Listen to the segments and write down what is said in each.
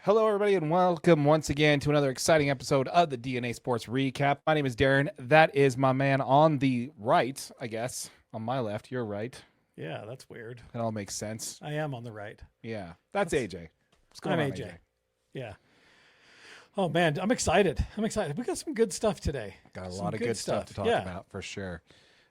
Hello, everybody, and welcome once again to another exciting episode of the DNA Sports Recap. My name is Darren. That is my man on the right, I guess. On my left, you're right. Yeah, that's weird. It all makes sense. I am on the right. Yeah, that's AJ. What's going I'm on, AJ. Yeah. Oh man, I'm excited. We got some good stuff today. Got a lot of good stuff to talk Yeah. about for sure.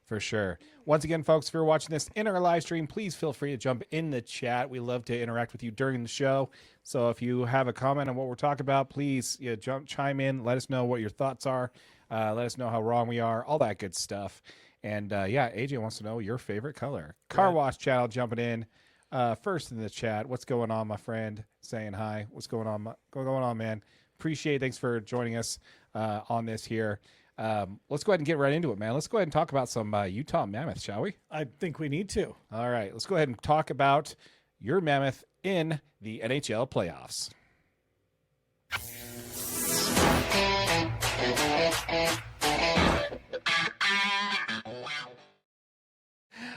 For sure. Once again, folks, if you're watching this in our live stream, please feel free to jump in the chat. We love to interact with you during the show. So if you have a comment on what we're talking about, please chime in. Let us know what your thoughts are. Let us know how wrong we are. All that good stuff. And AJ wants to know your favorite color. Car Wash Channel jumping in first in the chat. What's going on, my friend? Saying hi. What's going on, man? Appreciate it. Thanks for joining us on this here. Let's go ahead and get right into it, man. Let's go ahead and talk about some Utah Mammoth, shall we? I think we need to. All right. Let's go ahead and talk about your Mammoth in the NHL playoffs.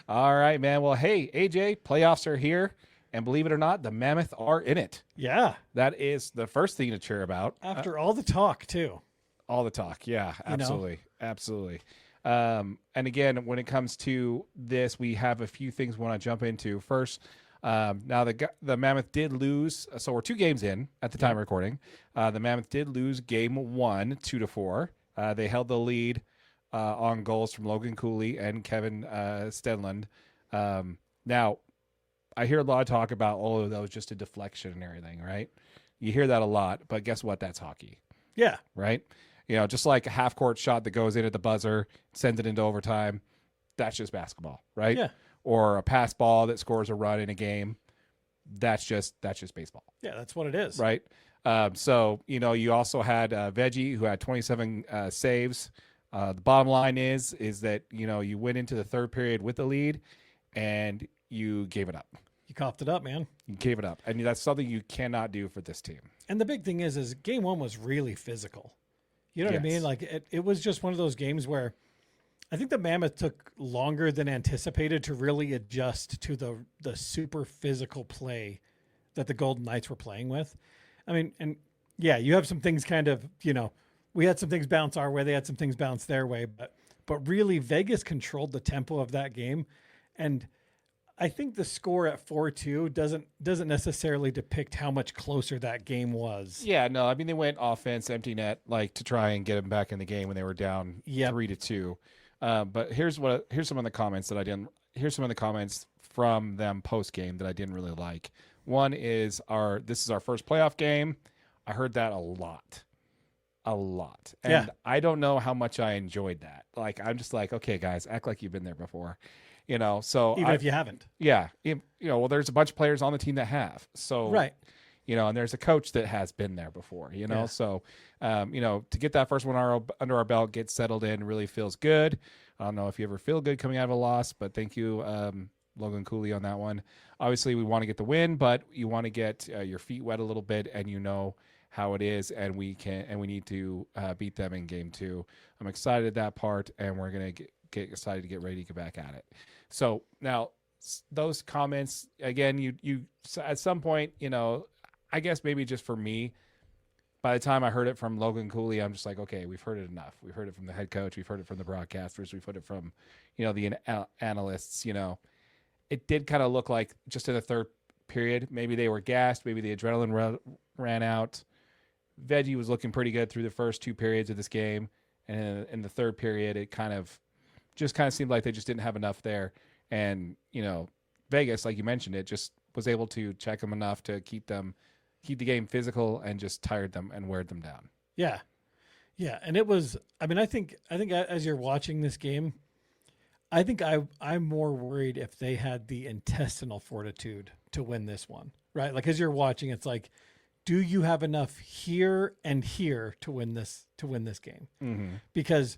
All right, man. Well, hey, AJ, playoffs are here. And believe it or not, the Mammoth are in it. Yeah. That is the first thing to cheer about. After all the talk, too. All the talk. Yeah, absolutely. Absolutely. And again, when it comes to this, we have a few things we want to jump into. First, now the Mammoth did lose. So we're 2 games in at the time of recording. The Mammoth did lose game 1, 2-4. They held the lead on goals from Logan Cooley and Kevin Stenlund. Now, I hear a lot of talk about, that was just a deflection and everything, right? You hear that a lot, but guess what? That's hockey. Yeah. Right? You know, just like a half-court shot that goes in at the buzzer, sends it into overtime, that's just basketball, right? Yeah. Or a pass ball that scores a run in a game, that's just baseball. Yeah, that's what it is. Right? So, you also had Veggie, who had 27 saves. The bottom line is that, you went into the third period with the lead, and you gave it up. You coughed it up, man. You gave it up. And that's something you cannot do for this team. And the big thing is game 1 was really physical. You know what I mean? Yes. Like it was just one of those games where I think the Mammoth took longer than anticipated to really adjust to the super physical play that the Golden Knights were playing with. I mean, and yeah, you have some things kind of, we had some things bounce our way, they had some things bounce their way, but really Vegas controlled the tempo of that game. And I think the score at 4-2 doesn't necessarily depict how much closer that game was. Yeah, no, I mean they went offense, empty net, like to try and get them back in the game when they were down 3-2. But here's some of the comments that I didn't. Here's some of the comments from them post game that I didn't really like. One is this is our first playoff game. I heard that a lot, and I don't know how much I enjoyed that. Like I'm just like, okay, guys, act like you've been there before. So even if you haven't. Yeah. Well, there's a bunch of players on the team that have. So, right. And there's a coach that has been there before, Yeah. So, to get that first one under our belt, get settled in really feels good. I don't know if you ever feel good coming out of a loss, but thank you, Logan Cooley, on that one. Obviously, we want to get the win, but you want to get your feet wet a little bit, and how it is, and we need to beat them in game 2. I'm excited at that part, and we're going to get excited to get ready to get back at it. So now those comments, again, you at some point, I guess maybe just for me, by the time I heard it from Logan Cooley, I'm just like, okay, we've heard it enough. We've heard it from the head coach. We've heard it from the broadcasters. We've heard it from, the analysts. It did kind of look like just in the third period, maybe they were gassed. Maybe the adrenaline ran out. Veggie was looking pretty good through the first 2 periods of this game. And in the third period, it kind of seemed like they just didn't have enough there. And, Vegas, like you mentioned, it just was able to check them enough to keep the game physical and just tired them and wear them down. Yeah. Yeah. And it was, I mean, I think as you're watching this game, I think I'm more worried if they had the intestinal fortitude to win this one, right? Like as you're watching, it's like, do you have enough here and here to win this game? Mm-hmm. Because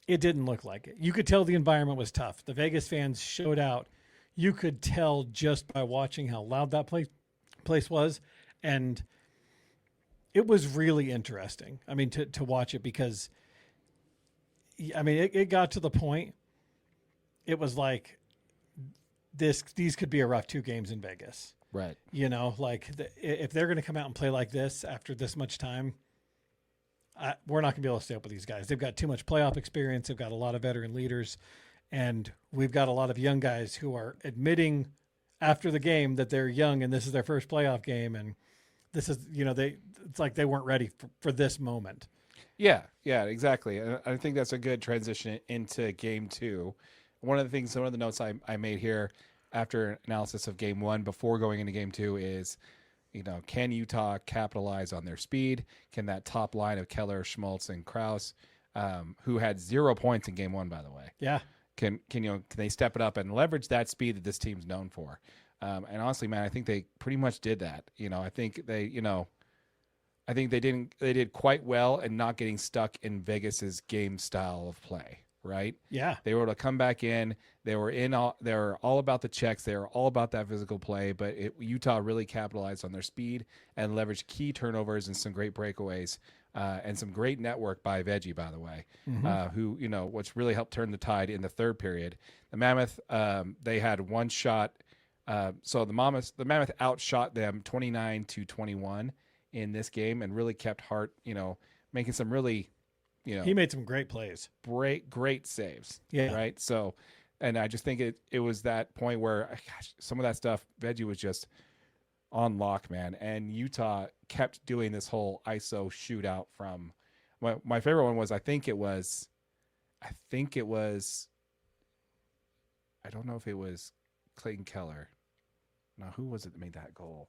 it didn't look like it. You could tell the environment was tough. The Vegas fans showed out. You could tell just by watching how loud that place was. And it was really interesting. I mean, to watch it because, I mean, it got to the point. It was like these could be a rough 2 games in Vegas. Right. You know, like if they're going to come out and play like this after this much time, we're not going to be able to stay up with these guys. They've got too much playoff experience. They've got a lot of veteran leaders, and we've got a lot of young guys who are admitting after the game that they're young and this is their first playoff game. And this is, you know, it's like they weren't ready for this moment. Yeah, exactly. And I think that's a good transition into game 2. One of the notes I made here after analysis of game 1 before going into game 2 is, you know, can Utah capitalize on their speed? Can that top line of Keller, Schmaltz, and Krause, who had 0 points in game 1, by the way? Yeah. Can they step it up and leverage that speed that this team's known for? And honestly, man, I think they pretty much did that. You know, I think they did quite well in not getting stuck in Vegas's game style of play, right? Yeah. They were able to come back in. They were all about the checks. They were all about that physical play, but Utah really capitalized on their speed and leveraged key turnovers and some great breakaways, and some great network by Veggie, by the way, who, you know, which really helped turn the tide in the third period. The Mammoth, they had one shot. So the Mammoth outshot them 29-21 in this game and really kept Hart, you know, making some really, you know, he made some great plays, great saves. Yeah. Right. So, and I just think it was that point where, gosh, some of that stuff, Veggie was just on lock, man. And Utah kept doing this whole ISO shootout from my favorite one was, I don't know if it was Clayton Keller. Now, who was it that made that goal?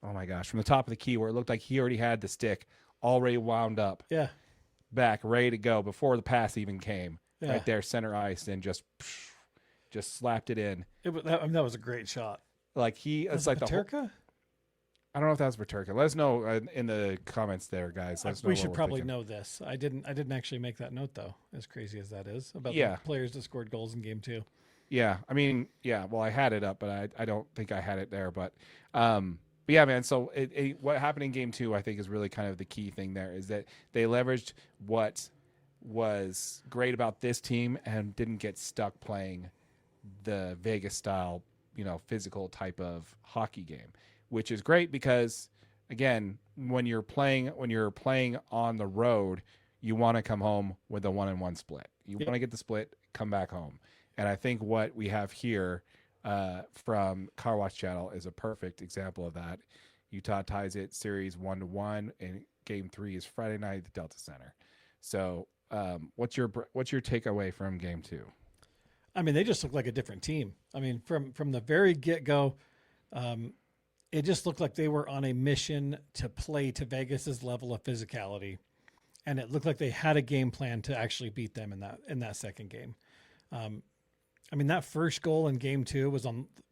Oh my gosh, from the top of the key where it looked like he already had the stick already wound up. Yeah. Back, ready to go before the pass even came. Yeah. Right there, center ice, and just slapped it in. That was a great shot. Like it's like Paterka? I don't know if that was Paterka. Let us know in the comments there, guys. Let us know we should probably know this. I didn't actually make that note though, as crazy as that is, about the players that scored goals in game 2. Yeah, I mean, well, I had it up, but I don't think I had it there. But yeah, man. So what happened in game 2, I think, is really kind of the key thing there, is that they leveraged what was great about this team and didn't get stuck playing the Vegas style, you know, physical type of hockey game, which is great because, again, when you're playing on the road, you want to come home with a 1-1 split. You want to get the split, come back home. And I think what we have here from Car Wash Channel is a perfect example of that. Utah ties it series 1-1, and game 3 is Friday night at the Delta Center. So what's your takeaway from game 2? I mean, they just look like a different team. I mean, from the very get-go, it just looked like they were on a mission to play to Vegas's level of physicality. And it looked like they had a game plan to actually beat them in that second game. I mean, that first goal in game 2 was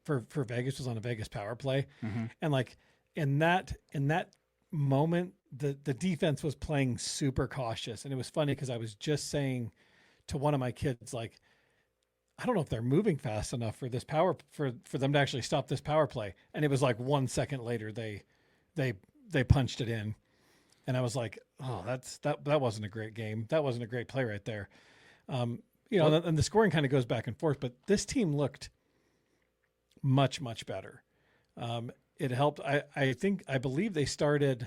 for Vegas, was on a Vegas power play. Mm-hmm. And like in that moment, the defense was playing super cautious. And it was funny because I was just saying to one of my kids, like, I don't know if they're moving fast enough for this for them to actually stop this power play. And it was like 1 second later, they punched it in. And I was like, oh, that wasn't a great game. That wasn't a great play right there. You know, and the scoring kind of goes back and forth, but this team looked much, much better. It helped. I believe they started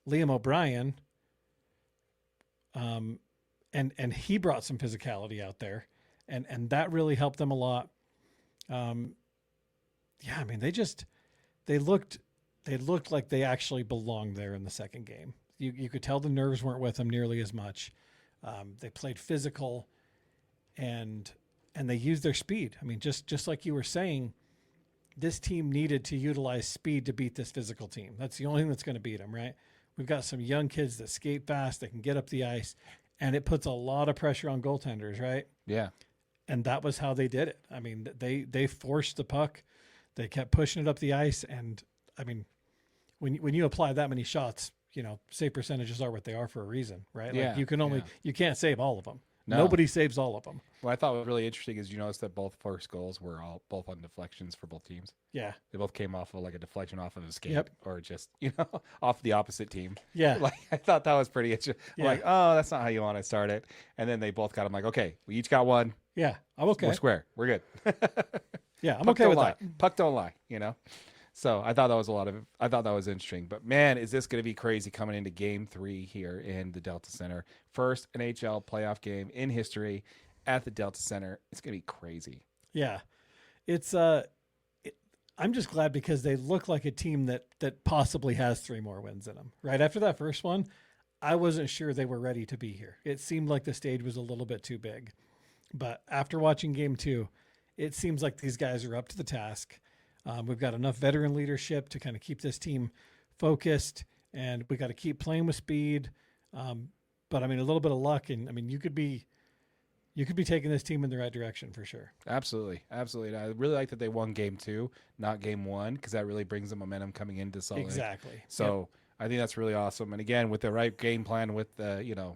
Liam O'Brien, and he brought some physicality out there, and that really helped them a lot. Yeah, I mean, they looked like they actually belonged there in the second game. You could tell the nerves weren't with them nearly as much. They played physical. And they used their speed. I mean, just like you were saying, this team needed to utilize speed to beat this physical team. That's the only thing that's going to beat them, right? We've got some young kids that skate fast, that can get up the ice, and it puts a lot of pressure on goaltenders, right? Yeah. And that was how they did it. I mean, they forced the puck. They kept pushing it up the ice. And, I mean, when you apply that many shots, you know, save percentages are what they are for a reason, right? Yeah. Like you can't save all of them. No. Nobody saves all of them. What I thought was really interesting is you notice that both first goals were both on deflections for both teams. Yeah. They both came off of like a deflection off of a skate or just, you know, off the opposite team. Yeah. Like I thought that was pretty interesting. Yeah. Like, oh, that's not how you want to start it. And then they both got them like, okay, we each got one. Yeah. I'm okay. We're square. We're good. Yeah. I'm Puck okay with lie. that. Puck don't lie, you know? So I thought that was interesting. But man, is this going to be crazy coming into Game 3 here in the Delta Center? First NHL playoff game in history at the Delta Center. It's going to be crazy. Yeah, it's I'm just glad because they look like a team that possibly has 3 more wins in them. Right after that first one, I wasn't sure they were ready to be here. It seemed like the stage was a little bit too big. But after watching Game 2, it seems like these guys are up to the task. We've got enough veteran leadership to kind of keep this team focused, and we got to keep playing with speed. But I mean, a little bit of luck, and I mean, you could be taking this team in the right direction for sure. Absolutely. And I really like that they won Game 2, not Game 1, because that really brings the momentum coming into Salt Lake. Exactly. So I think that's really awesome. And again, with the right game plan, with the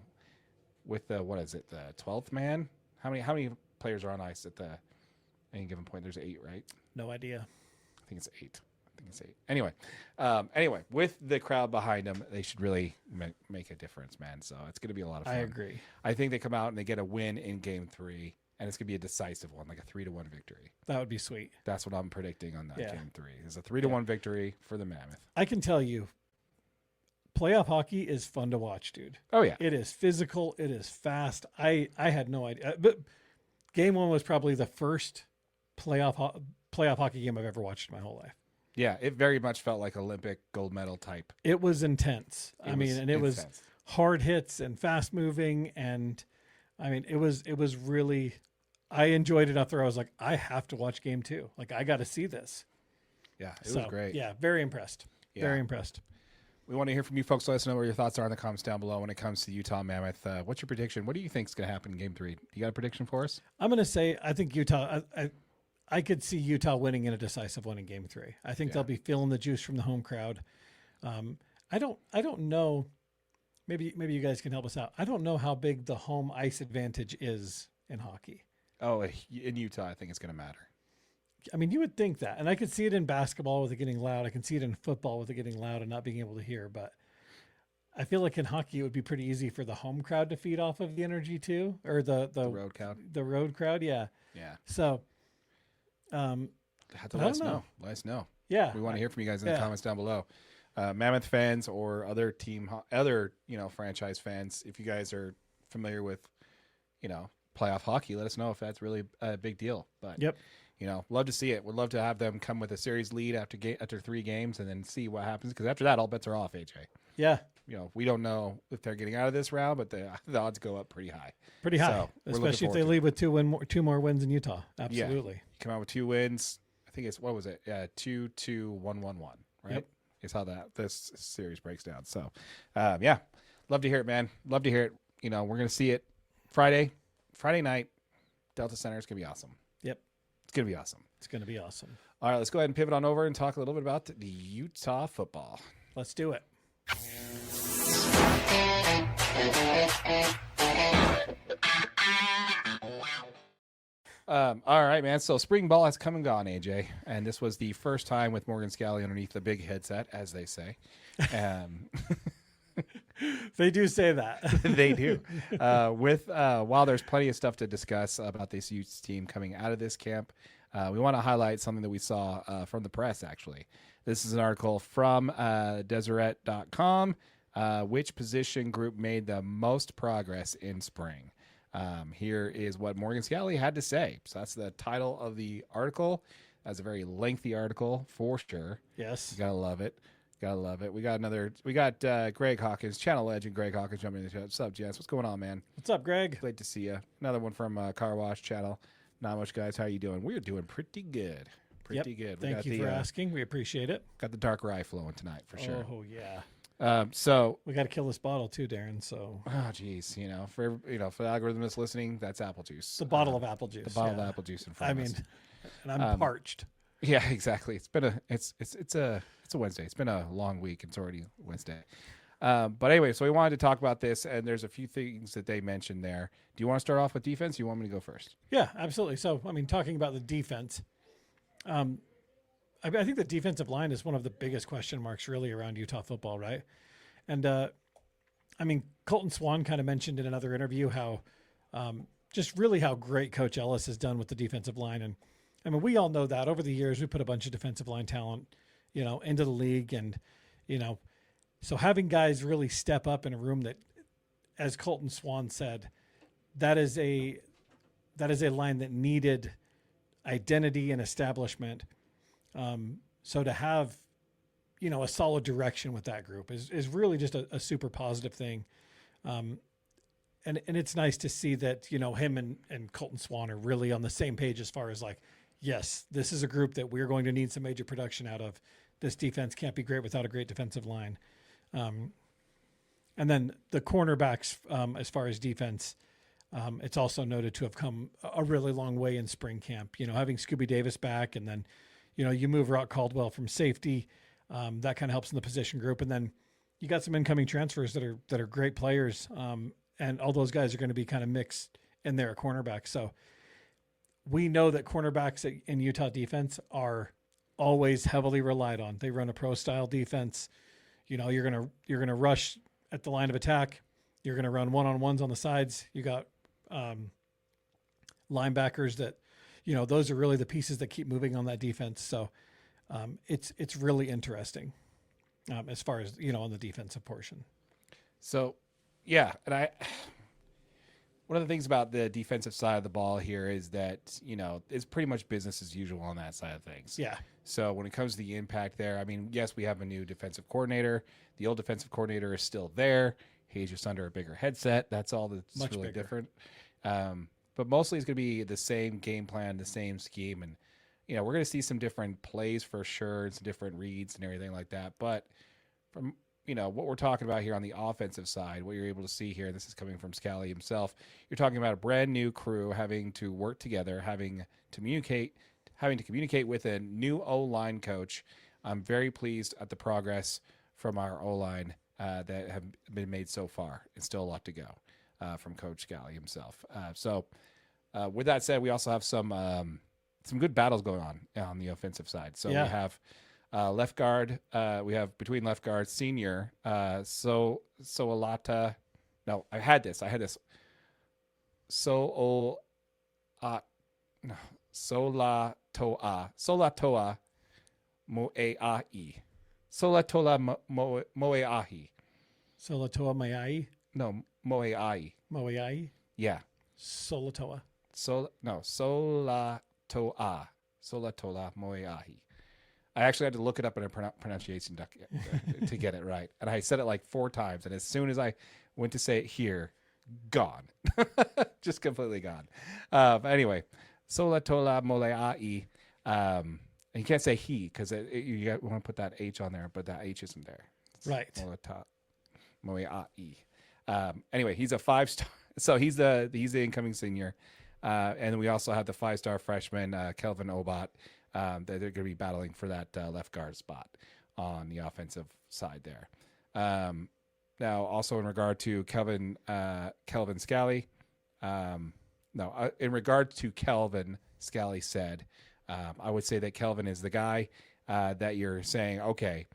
what is it, the 12th man? How many players are on ice at any given point? There's 8, right? No idea. I think it's 8. Anyway, with the crowd behind them, they should really make a difference, man. So it's going to be a lot of fun. I agree. I think they come out and they get a win in Game 3, and it's going to be a decisive one, like a 3-1 victory. That would be sweet. That's what I'm predicting on that Game 3. It's a 3-1 victory for the Mammoth. I can tell you, playoff hockey is fun to watch, dude. Oh yeah, it is physical. It is fast. I had no idea, but Game 1 was probably the first playoff hockey game I've ever watched in my whole life. Yeah, it very much felt like Olympic gold medal type. It was intense. It was hard hits and fast moving, and I mean, it was really. I enjoyed it enough where I was like, I have to watch Game 2. Like, I got to see this. Yeah, it was great. Yeah, very impressed. Yeah. Very impressed. We want to hear from you folks. Let us know what your thoughts are in the comments down below when it comes to Utah Mammoth. What's your prediction? What do you think is going to happen in Game 3? You got a prediction for us? I'm going to say I think Utah. I could see Utah winning in a decisive one in Game 3. I think they'll be feeling the juice from the home crowd. I don't know. Maybe you guys can help us out. I don't know how big the home ice advantage is in hockey. Oh, in Utah, I think it's going to matter. I mean, you would think that. And I could see it in basketball with it getting loud. I can see it in football with it getting loud and not being able to hear. But I feel like in hockey, it would be pretty easy for the home crowd to feed off of the energy too. Or the road crowd. The road crowd, yeah. Yeah. So, have to let us know. Let us know. Yeah. We want to hear from you guys in the comments down below. Mammoth fans or other franchise fans, if you guys are familiar with, playoff hockey, let us know if that's really a big deal. But love to see it. We'd love to have them come with a series lead after 3 games and then see what happens. Because after that, all bets are off, AJ. Yeah. We don't know if they're getting out of this round, but the odds go up pretty high. Pretty high, so especially if they leave with 2 more wins in Utah. Absolutely. Yeah. Come out with 2 wins. I think it's 2-2-1-1-1. Right? Yep. Is how this series breaks down. So, love to hear it, man. Love to hear it. We're gonna see it Friday night, Delta Center. It's gonna be awesome. Yep. It's gonna be awesome. It's gonna be awesome. All right, let's go ahead and pivot on over and talk a little bit about the Utah football. Let's do it. All right, man. So spring ball has come and gone, AJ, and this was the first time with Morgan Scally underneath the big headset, as they say. They do say that. They do. While there's plenty of stuff to discuss about this Utes team coming out of this camp, we want to highlight something that we saw from the press, actually. This is an article from Deseret.com. Which position group made the most progress in spring? Here is what Morgan Scally had to say. So that's the title of the article. That's a very lengthy article for sure. Yes. You gotta love it. Gotta love it. We got Greg Hawkins, channel legend Greg Hawkins jumping in the chat. What's up, Jess? What's going on, man? What's up, Greg? Great to see you. Another one from Car Wash channel. Not much, guys. How you doing? We're doing pretty good. Pretty good. Thank you for asking. We appreciate it. Got the dark rye flowing tonight for sure. Oh yeah. So we got to kill this bottle too, Darren. So geez, for the algorithm that's listening, that's apple juice. The bottle of apple juice. The bottle of apple juice in front of us. And I'm parched. Yeah, exactly. It's been it's a Wednesday. It's been a long week. It's already Wednesday. But anyway, so we wanted to talk about this, and there's a few things that they mentioned there. Do you want to start off with defense? Or you want me to go first? Yeah, absolutely. So talking about the defense, I think the defensive line is one of the biggest question marks really around Utah football, right? And Colton Swan kind of mentioned in another interview how just really how great Coach Ellis has done with the defensive line. And we all know that over the years we put a bunch of defensive line talent into the league. And, so having guys really step up in a room that, as Colton Swan said, that is a line that needed identity and establishment. So to have, a solid direction with that group is really just a super positive thing. And it's nice to see that, him and Colton Swan are really on the same page as far as like, yes, this is a group that we're going to need some major production out of. This defense can't be great without a great defensive line. And then the cornerbacks, as far as defense, it's also noted to have come a really long way in spring camp. Having Scooby Davis back, and then, you move Rock Caldwell from safety. That kind of helps in the position group. And then you got some incoming transfers that are great players. And all those guys are going to be kind of mixed in there at cornerback. So we know that cornerbacks in Utah defense are always heavily relied on. They run a pro style defense. You're going to rush at the line of attack. You're going to run one-on-ones on the sides. You got linebackers that, those are really the pieces that keep moving on that defense. So it's really interesting as far as, on the defensive portion. So, yeah. And one of the things about the defensive side of the ball here is that, it's pretty much business as usual on that side of things. Yeah. So when it comes to the impact there, I mean, yes, we have a new defensive coordinator. The old defensive coordinator is still there. He's just under a bigger headset. That's all that's Much really bigger. different. But mostly it's going to be the same game plan, the same scheme. And, we're going to see some different plays for sure, and some different reads and everything like that. But from, what we're talking about here on the offensive side, what you're able to see here, this is coming from Scally himself, you're talking about a brand new crew having to work together, having to communicate with a new O-line coach. I'm very pleased at the progress from our O-line that have been made so far. It's still a lot to go from Coach Scally himself. So with that said, we also have some good battles going on the offensive side. So we have left guard. We have between left guards, senior Solata. No, I had this. Solatoa Moeahi. Solatola Moeahi. Solatoa Maiai. No, Moeahi. Moeai. Yeah. Solatoa. Solatoa. Solatola Moeahi. I actually had to look it up in a pronunciation to get it right. And I said it like 4 times. And as soon as I went to say it here, gone. Just completely gone. Anyway, Solatola Moeahi. And you can't say he because you want to put that H on there, but that H isn't there. It's right. Moeahi. Anyway, he's a 5-star. So he's the incoming senior. And we also have the 5-star freshman, Kelvin Obot, that they're going to be battling for that left guard spot on the offensive side there. Now, also in regard to Kelvin Scally, in regard to Kelvin, Scally said, I would say that Kelvin is the guy that you're saying, okay,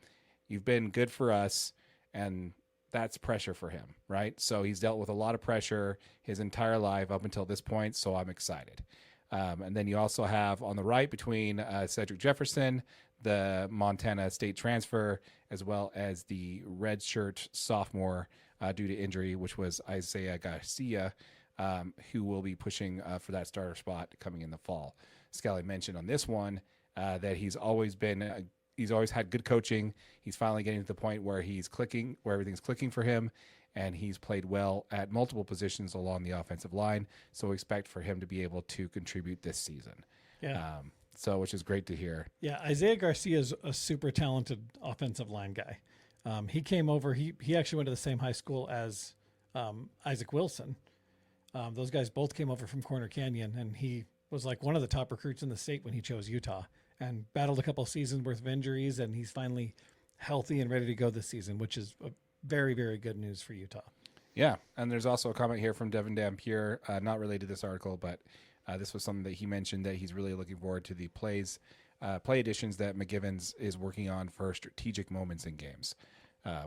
you've been good for us, and that's pressure for him, right? So he's dealt with a lot of pressure his entire life up until this point, so I'm excited. And then you also have on the right between Cedric Jefferson, the Montana State transfer, as well as the redshirt sophomore due to injury, which was Isaiah Garcia, who will be pushing for that starter spot coming in the fall. Scally mentioned on this one that he's always had good coaching. He's finally getting to the point where where everything's clicking for him, and he's played well at multiple positions along the offensive line. So we expect for him to be able to contribute this season. Yeah. Which is great to hear. Yeah, Isaiah Garcia is a super talented offensive line guy. He came over. He actually went to the same high school as Isaac Wilson. Those guys both came over from Corner Canyon, and he was like one of the top recruits in the state when he chose Utah, and battled a couple seasons worth of injuries, and he's finally healthy and ready to go this season, which is a very, very good news for Utah. Yeah, and there's also a comment here from Devin Dampier, not related to this article, but this was something that he mentioned that he's really looking forward to the play additions that McGivens is working on for strategic moments in games,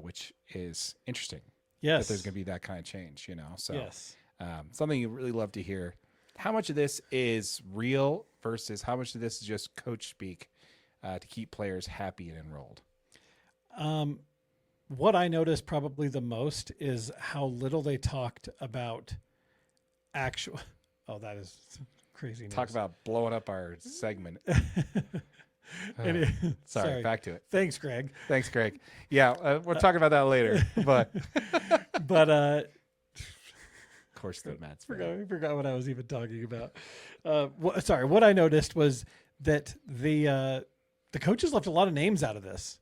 which is interesting. Yes. That there's going to be that kind of change, So yes. Something you really love to hear. How much of this is real versus how much of this is just coach speak to keep players happy and enrolled? What I noticed probably the most is how little they talked about actual. Oh, that is crazy news. Talk about blowing up our segment. Sorry, back to it. Thanks, Greg. Thanks, Greg. Yeah, we're talking about that later. But of course, the Mets. Forgot what I was even talking about. What I noticed was that the coaches left a lot of names out of this.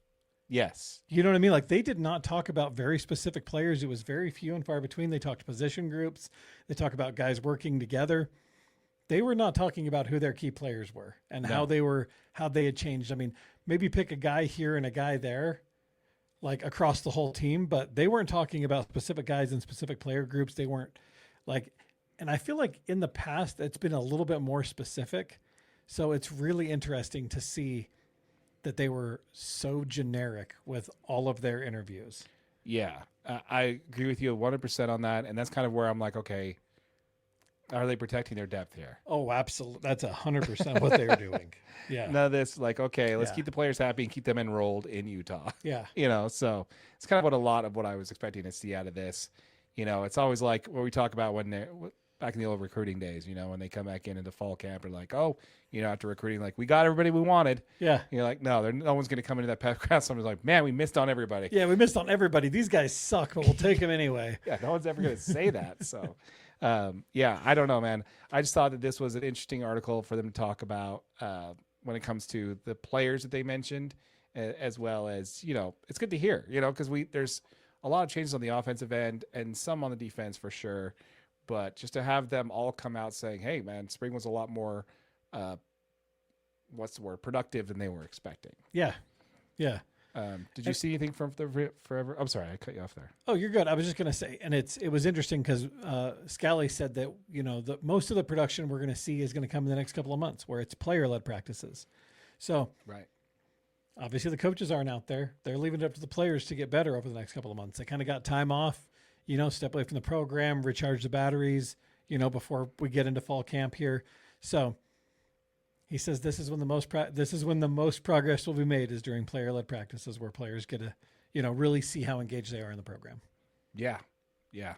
Yes. You know what I mean? Like they did not talk about very specific players. It was very few and far between. They talked position groups. They talked about guys working together. They were not talking about who their key players were and how they had changed. I mean, maybe pick a guy here and a guy there, like across the whole team, but they weren't talking about specific guys in specific player groups. They weren't like, and I feel like in the past it's been a little bit more specific. So it's really interesting to see that they were so generic with all of their interviews. Yeah, I agree with you 100% on that. And that's kind of where I'm like, okay, are they protecting their depth here? Oh, absolutely. That's 100% what they're doing. Yeah. None of this, like, okay, let's keep the players happy and keep them enrolled in Utah. Yeah. So it's kind of what a lot of what I was expecting to see out of this. It's always like what we talk about when they're back in the old recruiting days, when they come back into fall camp and like, oh, after recruiting, like, we got everybody we wanted. Yeah. You're like, no one's going to come into that pep crowd. Someone's like, man, we missed on everybody. Yeah, we missed on everybody. These guys suck, but we'll take them anyway. Yeah, no one's ever going to say that. So, I don't know, man. I just thought that this was an interesting article for them to talk about when it comes to the players that they mentioned, as well as, it's good to hear, because there's a lot of changes on the offensive end and some on the defense for sure. But just to have them all come out saying, hey, man, spring was a lot more, productive than they were expecting. Yeah. Yeah. Did you see anything from the forever? I'm sorry, I cut you off there. Oh, you're good. I was just going to say, and it was interesting because Scally said that, the most of the production we're going to see is going to come in the next couple of months where it's player-led practices. So right. Obviously the coaches aren't out there. They're leaving it up to the players to get better over the next couple of months. They kind of got time off, step away from the program, recharge the batteries, before we get into fall camp here. So he says this is when the most progress will be made is during player-led practices where players get to, really see how engaged they are in the program. Yeah. Yeah.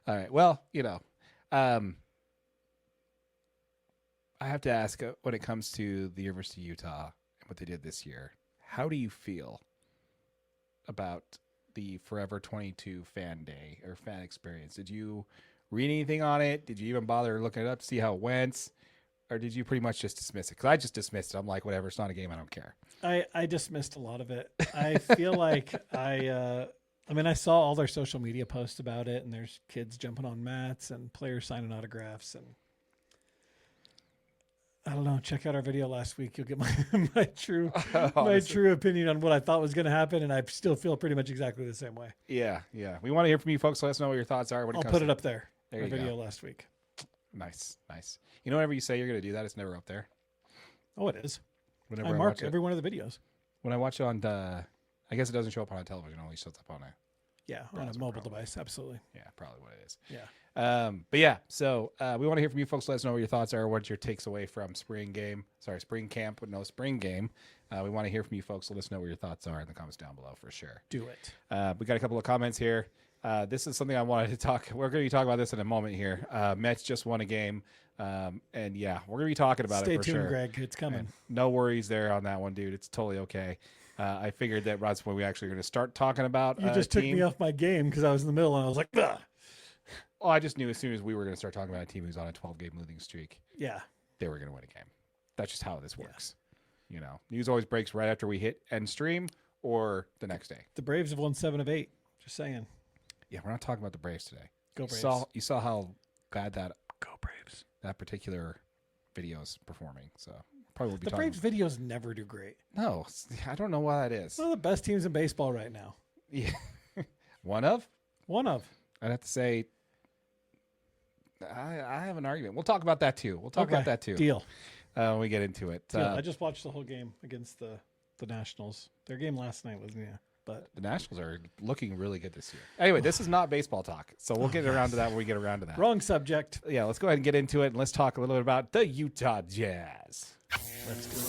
All right. Well, I have to ask when it comes to the University of Utah and what they did this year, how do you feel about the Forever 22 fan day or fan experience? Did you read anything on it? Did you even bother looking it up to see how it went? Or did you pretty much just dismiss it? Because I just dismissed it. I'm like, whatever, it's not a game. I don't care. I dismissed a lot of it. I feel like I saw all their social media posts about it, and there's kids jumping on mats and players signing autographs. And I don't know. Check out our video last week. You'll get my true opinion on what I thought was going to happen, and I still feel pretty much exactly the same way. Yeah, yeah. We want to hear from you folks. So let us know what your thoughts are. I'll put it up there. There you video go. Last week. Nice. Whenever you say you're going to do that, it's never up there. Oh, it is. Whenever I mark every one of the videos. When I watch it on I guess it doesn't show up on a television. It only shows up on on a mobile device. Absolutely. Yeah, probably what it is. Yeah. But yeah, so we want to hear from you folks. Let us know what your thoughts are. What's your takes away from spring camp with no spring game. We want to hear from you folks. Let us know what your thoughts are in the comments down below for sure. Do it. We got a couple of comments here. This is something I wanted to talk. We're going to be talking about this in a moment here. Mets just won a game. And yeah, we're going to be talking about it for Stay tuned, sure. Greg. It's coming. And no worries there on that one, dude. It's totally okay. I figured that that's when we actually going to start talking about. You just took me off my game because I was in the middle and I was like, ugh. Well, I just knew as soon as we were going to start talking about a team who's on a 12-game losing streak, they were going to win a game. That's just how this works. News always breaks right after we hit end stream or the next day. The Braves have won 7 of 8. Just saying. Yeah, we're not talking about the Braves today. Go Braves. You saw how bad that Go Braves. That particular video is performing. So probably will be the Braves videos never do great. No, I don't know why that is. One of the best teams in baseball right now. Yeah, one of. I'd have to say. I have an argument. We'll talk about that too. Deal. When we get into it. I just watched the whole game against the Nationals. Their game last night was But the Nationals are looking really good this year. Anyway, this is not baseball talk, so we'll get around to that when we get around to that. wrong subject. Yeah, let's go ahead and get into it, and let's talk a little bit about the Utah Jazz. Let's do it.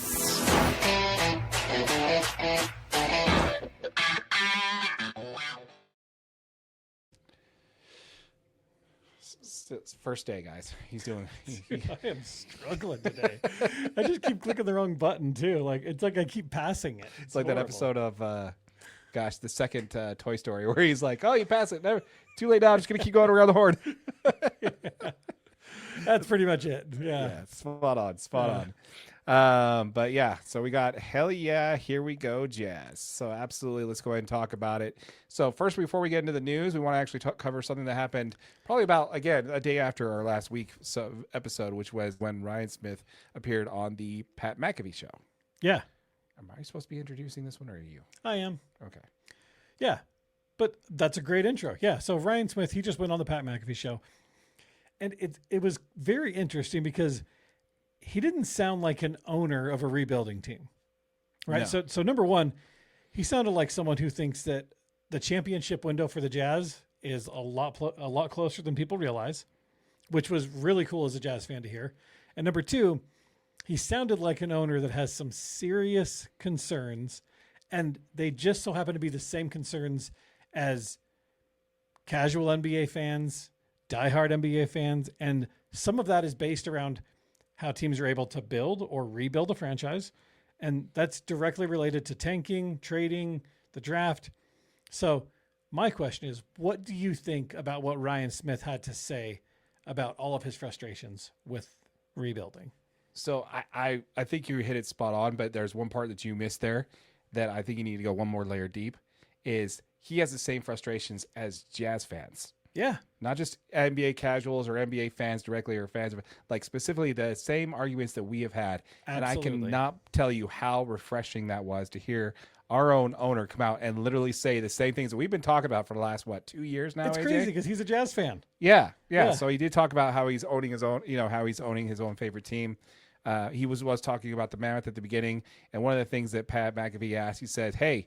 It's first day, guys. He's doing. I am struggling today. I just keep clicking the wrong button too. Like it's like I keep passing it. It's like horrible. That episode of, the second Toy Story where he's like, "Oh, you pass it. Never, too late now. I'm just gonna keep going around the horn." Yeah. That's pretty much it. Yeah, spot on. But yeah, so we got hell yeah, here we go, Jazz. So absolutely, let's go ahead and talk about it. So first, before we get into the news, we want to actually cover something that happened probably about, again, a day after our last week episode, which was when Ryan Smith appeared on the Pat McAfee show. Yeah. Am I supposed to be introducing this one, or are you? I am. Okay. Yeah, but that's a great intro. Yeah, so Ryan Smith, he just went on the Pat McAfee show. And it was very interesting because he didn't sound like an owner of a rebuilding team, right? No. So number one, he sounded like someone who thinks that the championship window for the Jazz is a lot closer than people realize, which was really cool as a Jazz fan to hear. And number two, he sounded like an owner that has some serious concerns, and they just so happen to be the same concerns as casual NBA fans, diehard NBA fans, and some of that is based around how teams are able to build or rebuild a franchise. And that's directly related to tanking, trading, the draft. So my question is, what do you think about what Ryan Smith had to say about all of his frustrations with rebuilding? So I think you hit it spot on, but there's one part that you missed there that I think you need to go one more layer deep, is he has the same frustrations as Jazz fans. Yeah. Not just NBA casuals or NBA fans directly or fans, like specifically the same arguments that we have had. Absolutely. And I cannot tell you how refreshing that was to hear our own owner come out and literally say the same things that we've been talking about for the last, 2 years now? It's AJ? crazy because he's a Jazz fan. Yeah. So he did talk about how he's owning his own, how he's owning his own favorite team. He was talking about the Mammoth at the beginning. And one of the things that Pat McAfee asked, he said, hey,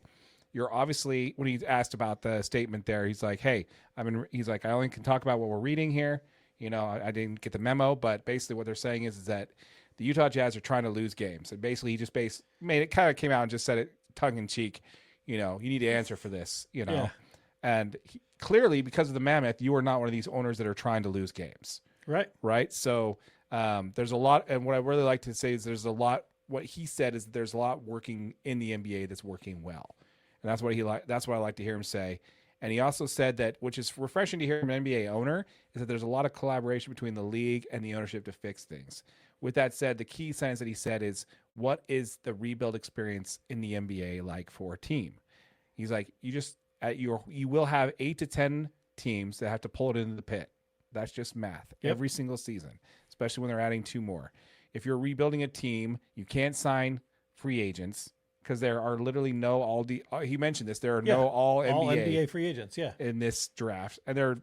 you're obviously, when he asked about the statement there, he's like, hey, he's like, I only can talk about what we're reading here. I didn't get the memo, but basically what they're saying is that the Utah Jazz are trying to lose games. And basically he just came out and just said it tongue in cheek, you need to answer for this, Yeah. And clearly because of the Mammoth, you are not one of these owners that are trying to lose games. Right. So there's a lot. And what I really like to say is what he said is that there's a lot working in the NBA that's working well. And that's what I like to hear him say. And he also said that, which is refreshing to hear from an NBA owner, is that there's a lot of collaboration between the league and the ownership to fix things. With that said, the key sentence that he said is, what is the rebuild experience in the NBA like for a team? He's like, you will have 8 to 10 teams that have to pull it into the pit. That's just math. Yep. Every single season, especially when they're adding 2 more. If you're rebuilding a team, you can't sign free agents, because there are literally he mentioned this, there are no all NBA free agents, in this draft, and there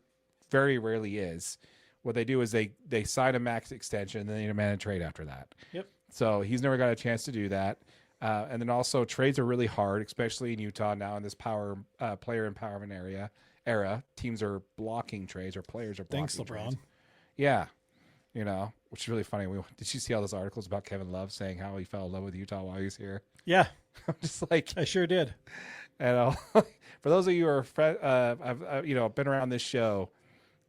very rarely is. What they do is they sign a max extension, and then they demand a trade after that. Yep. So he's never got a chance to do that. And then also trades are really hard, especially in Utah now in this player empowerment era. Teams are blocking trades, or players are blocking Thanks, LeBron. trades. Yeah. Which is really funny. Did you see all those articles about Kevin Love saying how he fell in love with Utah while he was here? Yeah. I'm just like, I sure did. And for those of you who are, I've been around this show,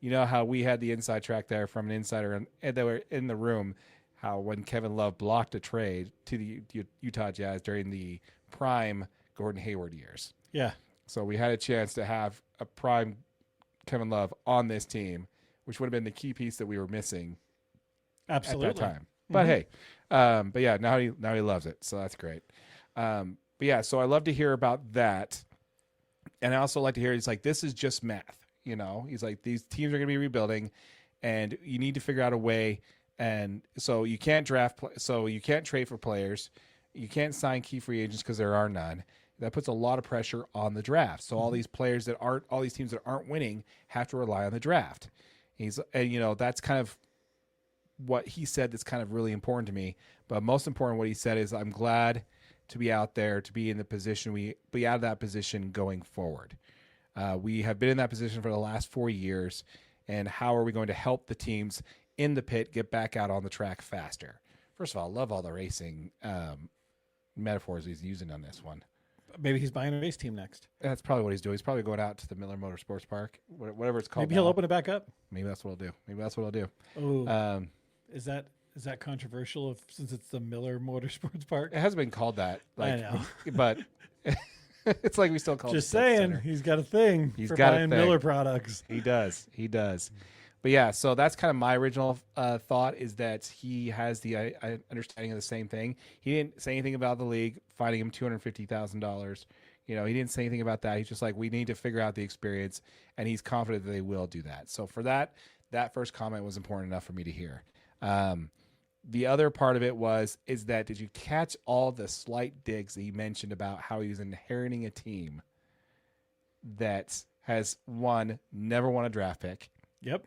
how we had the inside track there from an insider, and they were in the room, how when Kevin Love blocked a trade to the Utah Jazz during the prime Gordon Hayward years. Yeah. So we had a chance to have a prime Kevin Love on this team, which would have been the key piece that we were missing. Absolutely. At that time. But hey, but yeah, now he loves it. So that's great. But yeah, so I love to hear about that. And I also like to hear, he's like, this is just math. He's like, these teams are going to be rebuilding, and you need to figure out a way. And so you can't you can't trade for players. You can't sign key free agents because there are none. That puts a lot of pressure on the draft. So all these teams that aren't winning have to rely on the draft. That's kind of what he said that's kind of really important to me. But most important, what he said is, I'm glad to be out there, to be in the position, we be out of that position going forward. We have been in that position for the last 4 years, and how are we going to help the teams in the pit get back out on the track faster? First of all, I love all the racing metaphors he's using on this one. Maybe he's buying a race team next. That's probably what he's doing. He's probably going out to the Miller Motorsports Park, whatever it's called. Maybe he'll open it back up. Maybe that's what he'll do. Maybe that's what he'll do. Oh, is that controversial since it's the Miller Motorsports Park? It hasn't been called that. I know. But it's like we still call it. Just saying, he's got a thing for buying Miller products. He does. But yeah, so that's kind of my original thought, is that he has the understanding of the same thing. He didn't say anything about the league finding him $250,000. He didn't say anything about that. He's just like, we need to figure out the experience, and he's confident that they will do that. So for that first comment was important enough for me to hear. The other part of it is that, did you catch all the slight digs that he mentioned about how he was inheriting a team that has never won a draft pick? Yep.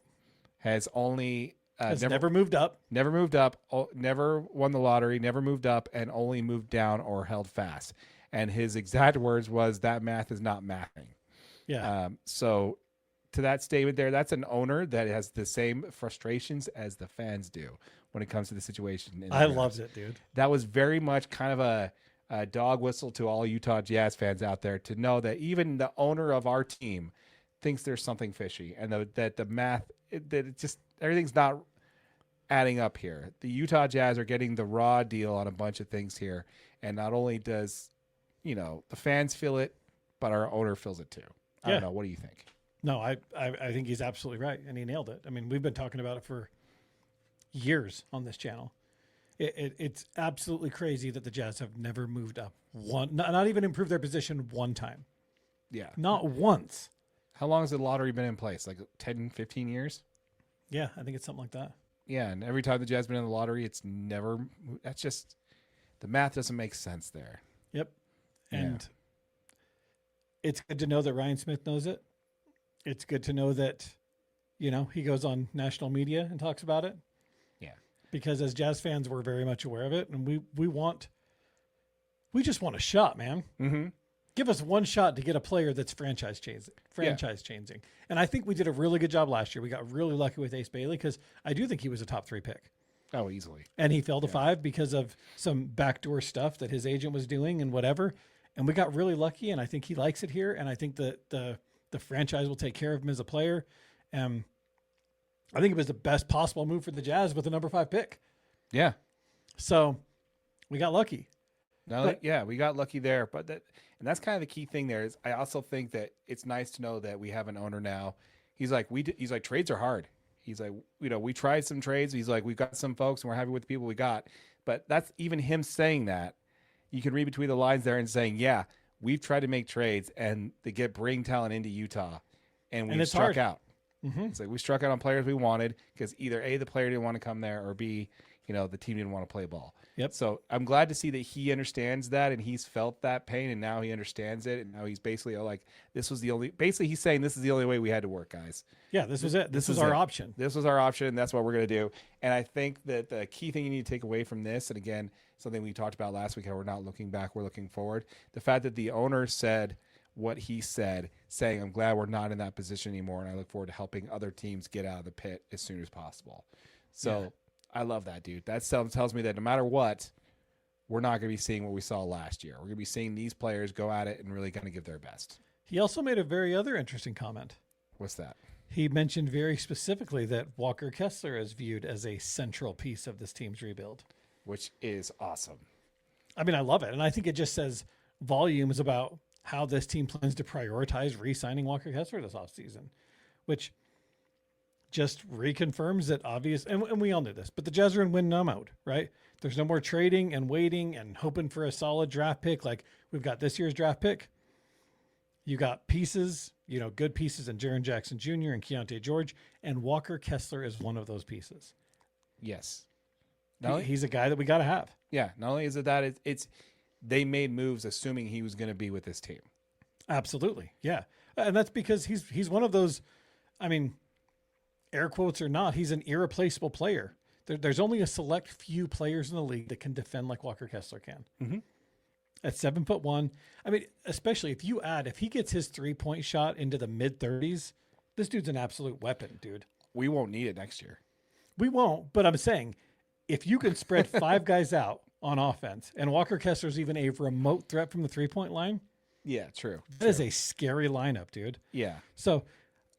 Has only never moved up, never won the lottery, never moved up, and only moved down or held fast. And his exact words was, that math is not mathing. Yeah. So to that statement there, that's an owner that has the same frustrations as the fans do when it comes to the situation. I loved it, dude. That was very much kind of a dog whistle to all Utah Jazz fans out there, to know that even the owner of our team thinks there's something fishy, and that the math, that it just, everything's not adding up here. The Utah Jazz are getting the raw deal on a bunch of things here, and not only does the fans feel it, but our owner feels it too. I don't know. What do you think? No, I think he's absolutely right, and he nailed it. I mean, we've been talking about it for years on this channel. It's absolutely crazy that the Jazz have never moved up not even improved their position one time. Yeah. Not once. How long has the lottery been in place? Like 10, 15 years? Yeah, I think it's something like that. Yeah, and every time the Jazz been in the lottery, it's never, that's just, the math doesn't make sense there. Yep. And it's good to know that Ryan Smith knows it. It's good to know that, he goes on national media and talks about it. Yeah. Because as Jazz fans, we're very much aware of it, and we just want a shot, man. Mm-hmm. Give us one shot to get a player that's franchise changing. And I think we did a really good job last year. We got really lucky with Ace Bailey, because I do think he was a top 3 pick. Oh, easily. And he fell to 5 because of some backdoor stuff that his agent was doing and whatever. And we got really lucky, and I think he likes it here. And I think that the franchise will take care of him as a player. I think it was the best possible move for the Jazz with the number 5 pick. Yeah. So we got lucky. We got lucky there. And that's kind of the key thing there, is I also think that it's nice to know that we have an owner now. He's like, trades are hard. He's like, we tried some trades. He's like, we've got some folks and we're happy with the people we got. But that's even him saying that. You can read between the lines there and saying, yeah, we've tried to make trades and to bring talent into Utah, and we struck out. Mm-hmm. It's like we struck out on players we wanted because either A, the player didn't want to come there, or B, the team didn't want to play ball. Yep. So I'm glad to see that he understands that, and he's felt that pain, and now he understands it, and now he's basically like, he's saying this is the only way we had to work, guys. Yeah, this was it. This was our option. This was our option, and that's what we're going to do. And I think that the key thing you need to take away from this, and again, something we talked about last week, how we're not looking back, we're looking forward. The fact that the owner said what he said, saying, I'm glad we're not in that position anymore, and I look forward to helping other teams get out of the pit as soon as possible. So yeah. I love that, dude. That tells me that no matter what, we're not going to be seeing what we saw last year. We're going to be seeing these players go at it and really kind of give their best. He also made a very other interesting comment. What's that? He mentioned very specifically that Walker Kessler is viewed as a central piece of this team's rebuild. Which is awesome. I mean, I love it. And I think it just says volumes about how this team plans to prioritize re-signing Walker Kessler this offseason, which just reconfirms that obvious, and we all knew this, but the Jazz are in win now mode, right? There's no more trading and waiting and hoping for a solid draft pick. Like we've got this year's draft pick. You got pieces, good pieces in Jaren Jackson Jr. and Keontae George, and Walker Kessler is one of those pieces. Yes. He's a guy that we got to have. Yeah. Not only is it that, it's they made moves assuming he was going to be with this team. Absolutely. Yeah. And that's because he's one of those, I mean, air quotes or not, he's an irreplaceable player. There's only a select few players in the league that can defend like Walker Kessler can. Mm-hmm. at 7'1". I mean, especially if he gets his 3-point shot into the mid 30s, this dude's an absolute weapon, dude. We won't need it next year. We won't, but I'm saying if you can spread 5 guys out on offense and Walker Kessler's even a remote threat from the 3-point line, Yeah, true. that is a scary lineup, dude. Yeah. So,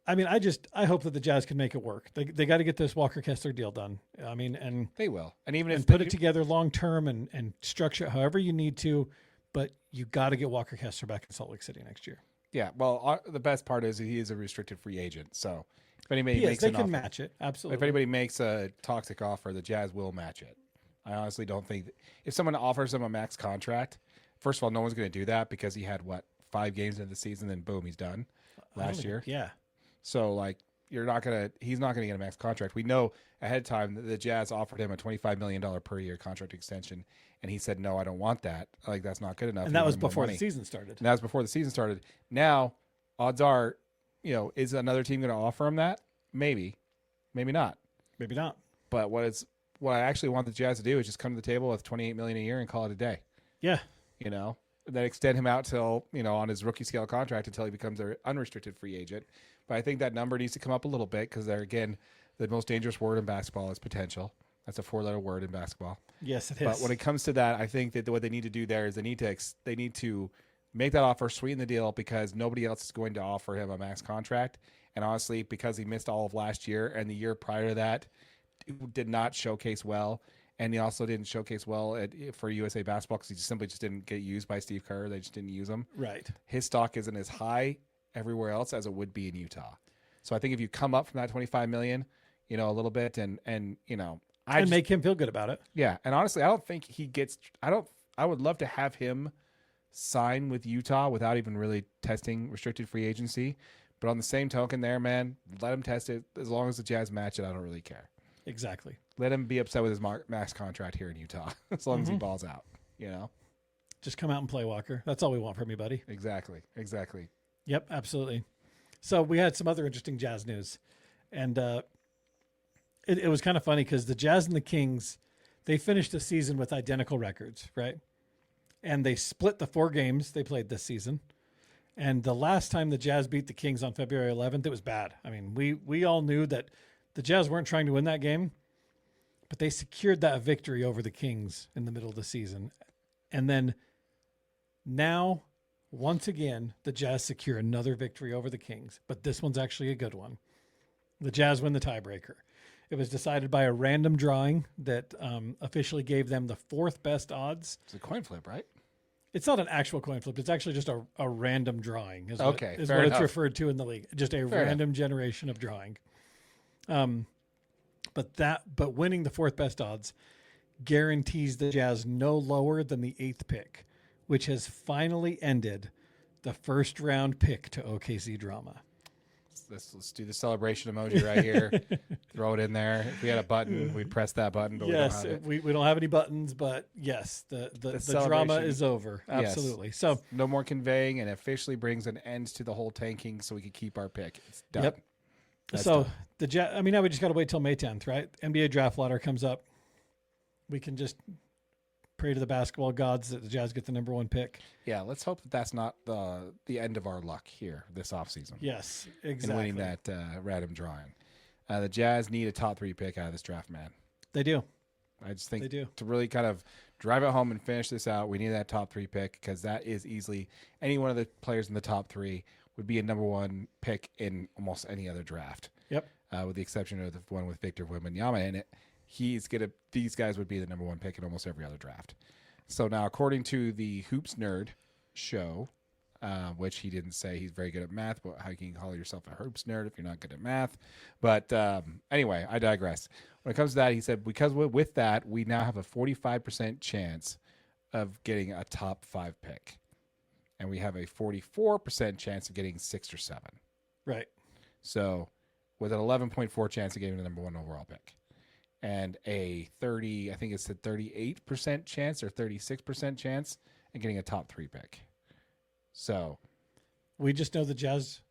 I mean, I hope that the Jazz can make it work. They got to get this Walker Kessler deal done. I mean, and They will. And even if put it together long term and structure it however you need to, but you got to get Walker Kessler back in Salt Lake City next year. Yeah, well, the best part is he is a restricted free agent. So if anybody makes they an can offer, match it. Absolutely. if anybody makes a toxic offer, the Jazz will match it. I honestly don't think if someone offers him a max contract, first of all, no one's going to do that because he had 5 games into the season, then boom, he's done last year. Yeah. So like he's not going to get a max contract. We know ahead of time that the Jazz offered him a $25 million per year contract extension, and he said, no, I don't want that. Like, that's not good enough. And that was before the season started. And that was before the season started. Now, odds are, is another team going to offer him that? Maybe. Maybe not. Maybe not. But what I actually want the Jazz to do is just come to the table with $28 million a year and call it a day. Yeah. Then extend him out till, on his rookie scale contract until he becomes an unrestricted free agent. But I think that number needs to come up a little bit because they're, again, the most dangerous word in basketball is potential. That's a 4-letter word in basketball. Yes, it is. But when it comes to that, I think that what they need to do there is they need to make that offer, sweeten the deal, because nobody else is going to offer him a max contract. And honestly, because he missed all of last year and the year prior to that did not showcase well, and he also didn't showcase well for USA Basketball because he simply just didn't get used by Steve Kerr. They just didn't use him. Right. His stock isn't as high everywhere else as it would be in Utah. So I think if you come up from that $25 million, a little bit and make him feel good about it. Yeah, and honestly, I don't think he gets. I would love to have him sign with Utah without even really testing restricted free agency. But on the same token, there, man, let him test it as long as the Jazz match it. I don't really care. Exactly. Let him be upset with his max contract here in Utah as long as he balls out. Just come out and play, Walker. That's all we want from you, buddy. Exactly. Yep, absolutely. So we had some other interesting Jazz news, and it was kind of funny because the Jazz and the Kings, they finished the season with identical records, right? And they split the 4 games they played this season. And the last time the Jazz beat the Kings on February 11th, it was bad. I mean, we all knew that the Jazz weren't trying to win that game, but they secured that victory over the Kings in the middle of the season. And then now, once again, the Jazz secure another victory over the Kings, but this one's actually a good one. The Jazz win the tiebreaker. It was decided by a random drawing that officially gave them the 4th best odds. It's a coin flip, right? It's not an actual coin flip. It's actually just a random drawing. Is okay, what fair enough. It's referred to in the league. Just a fair random generation of drawing. But winning the 4th best odds guarantees the Jazz no lower than the 8th pick, which has finally ended the first round pick to OKC drama. Let's do the celebration emoji right here. Throw it in there. If we had a button, we'd press that button. But yes, we don't have any buttons, but yes, the drama is over. Absolutely. Yes. So no more conveying, and officially brings an end to the whole tanking, so we can keep our pick. It's done. Yep. That's so done. now we just got to wait till May 10th, right? NBA draft lottery comes up. We can just pray to the basketball gods that the Jazz get the number 1 pick. Yeah, let's hope that that's not the end of our luck here this offseason. Yes, exactly. In winning that random drawing. The Jazz need a top 3 pick out of this draft, man. They do. I just think they do. To really kind of drive it home and finish this out, we need that top 3 pick because that is easily any one of the players in the top 3 would be a number 1 pick in almost any other draft. Yep. With the exception of the one with Victor Wembanyama in it. These guys would be the number 1 pick in almost every other draft. So now, according to the Hoops Nerd show, which he didn't say he's very good at math, but how can you call yourself a Hoops Nerd if you're not good at math? But anyway, I digress. When it comes to that, he said, because with that, we now have a 45% chance of getting a top 5 pick. And we have a 44% chance of getting 6 or 7. Right. So with an 11.4 chance of getting the number 1 overall pick. And a 38% chance or 36% chance of getting a top 3 pick. So we just know the Jazz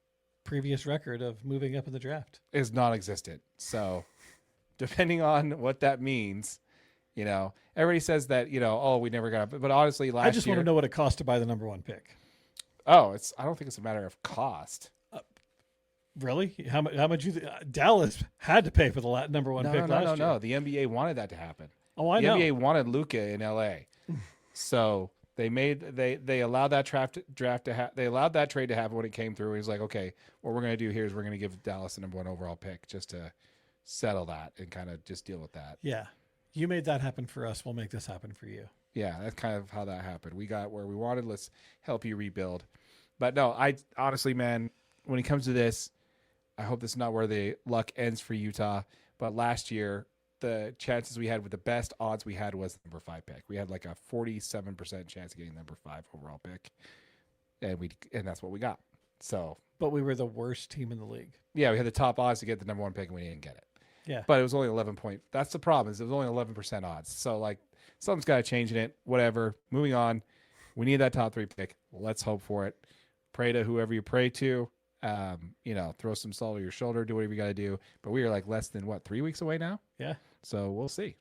previous record of moving up in the draft is non-existent. So depending on what that means, Everybody says that, oh, we never got it. But honestly, last year. I just want to know what it costs to buy the number 1 pick. Oh, I don't think it's a matter of cost. Really? How much Dallas had to pay for the number 1 pick last year? No. The NBA wanted that to happen. Oh, I know. The NBA wanted Luka in LA. So they allowed that they allowed that trade to happen when it came through. He's like, okay, what we're going to do here is we're going to give Dallas the number 1 overall pick just to settle that and kind of just deal with that. Yeah. You made that happen for us. We'll make this happen for you. Yeah, that's kind of how that happened. We got where we wanted. Let's help you rebuild. But no, I honestly, man, when it comes to this, I hope this is not where the luck ends for Utah. But last year, the chances we had with the best odds we had was the number 5 pick. We had like a 47% chance of getting number 5 overall pick. And that's what we got. So, but we were the worst team in the league. Yeah, we had the top odds to get the number 1 pick and we didn't get it. Yeah. But it was only 11 point. That's the problem, is it was only 11% odds. So like something's got to change in it. Whatever. Moving on. We need that top 3 pick. Let's hope for it. Pray to whoever you pray to. Throw some salt on your shoulder, do whatever you got to do. But we are like less than 3 weeks away now? Yeah. So we'll see.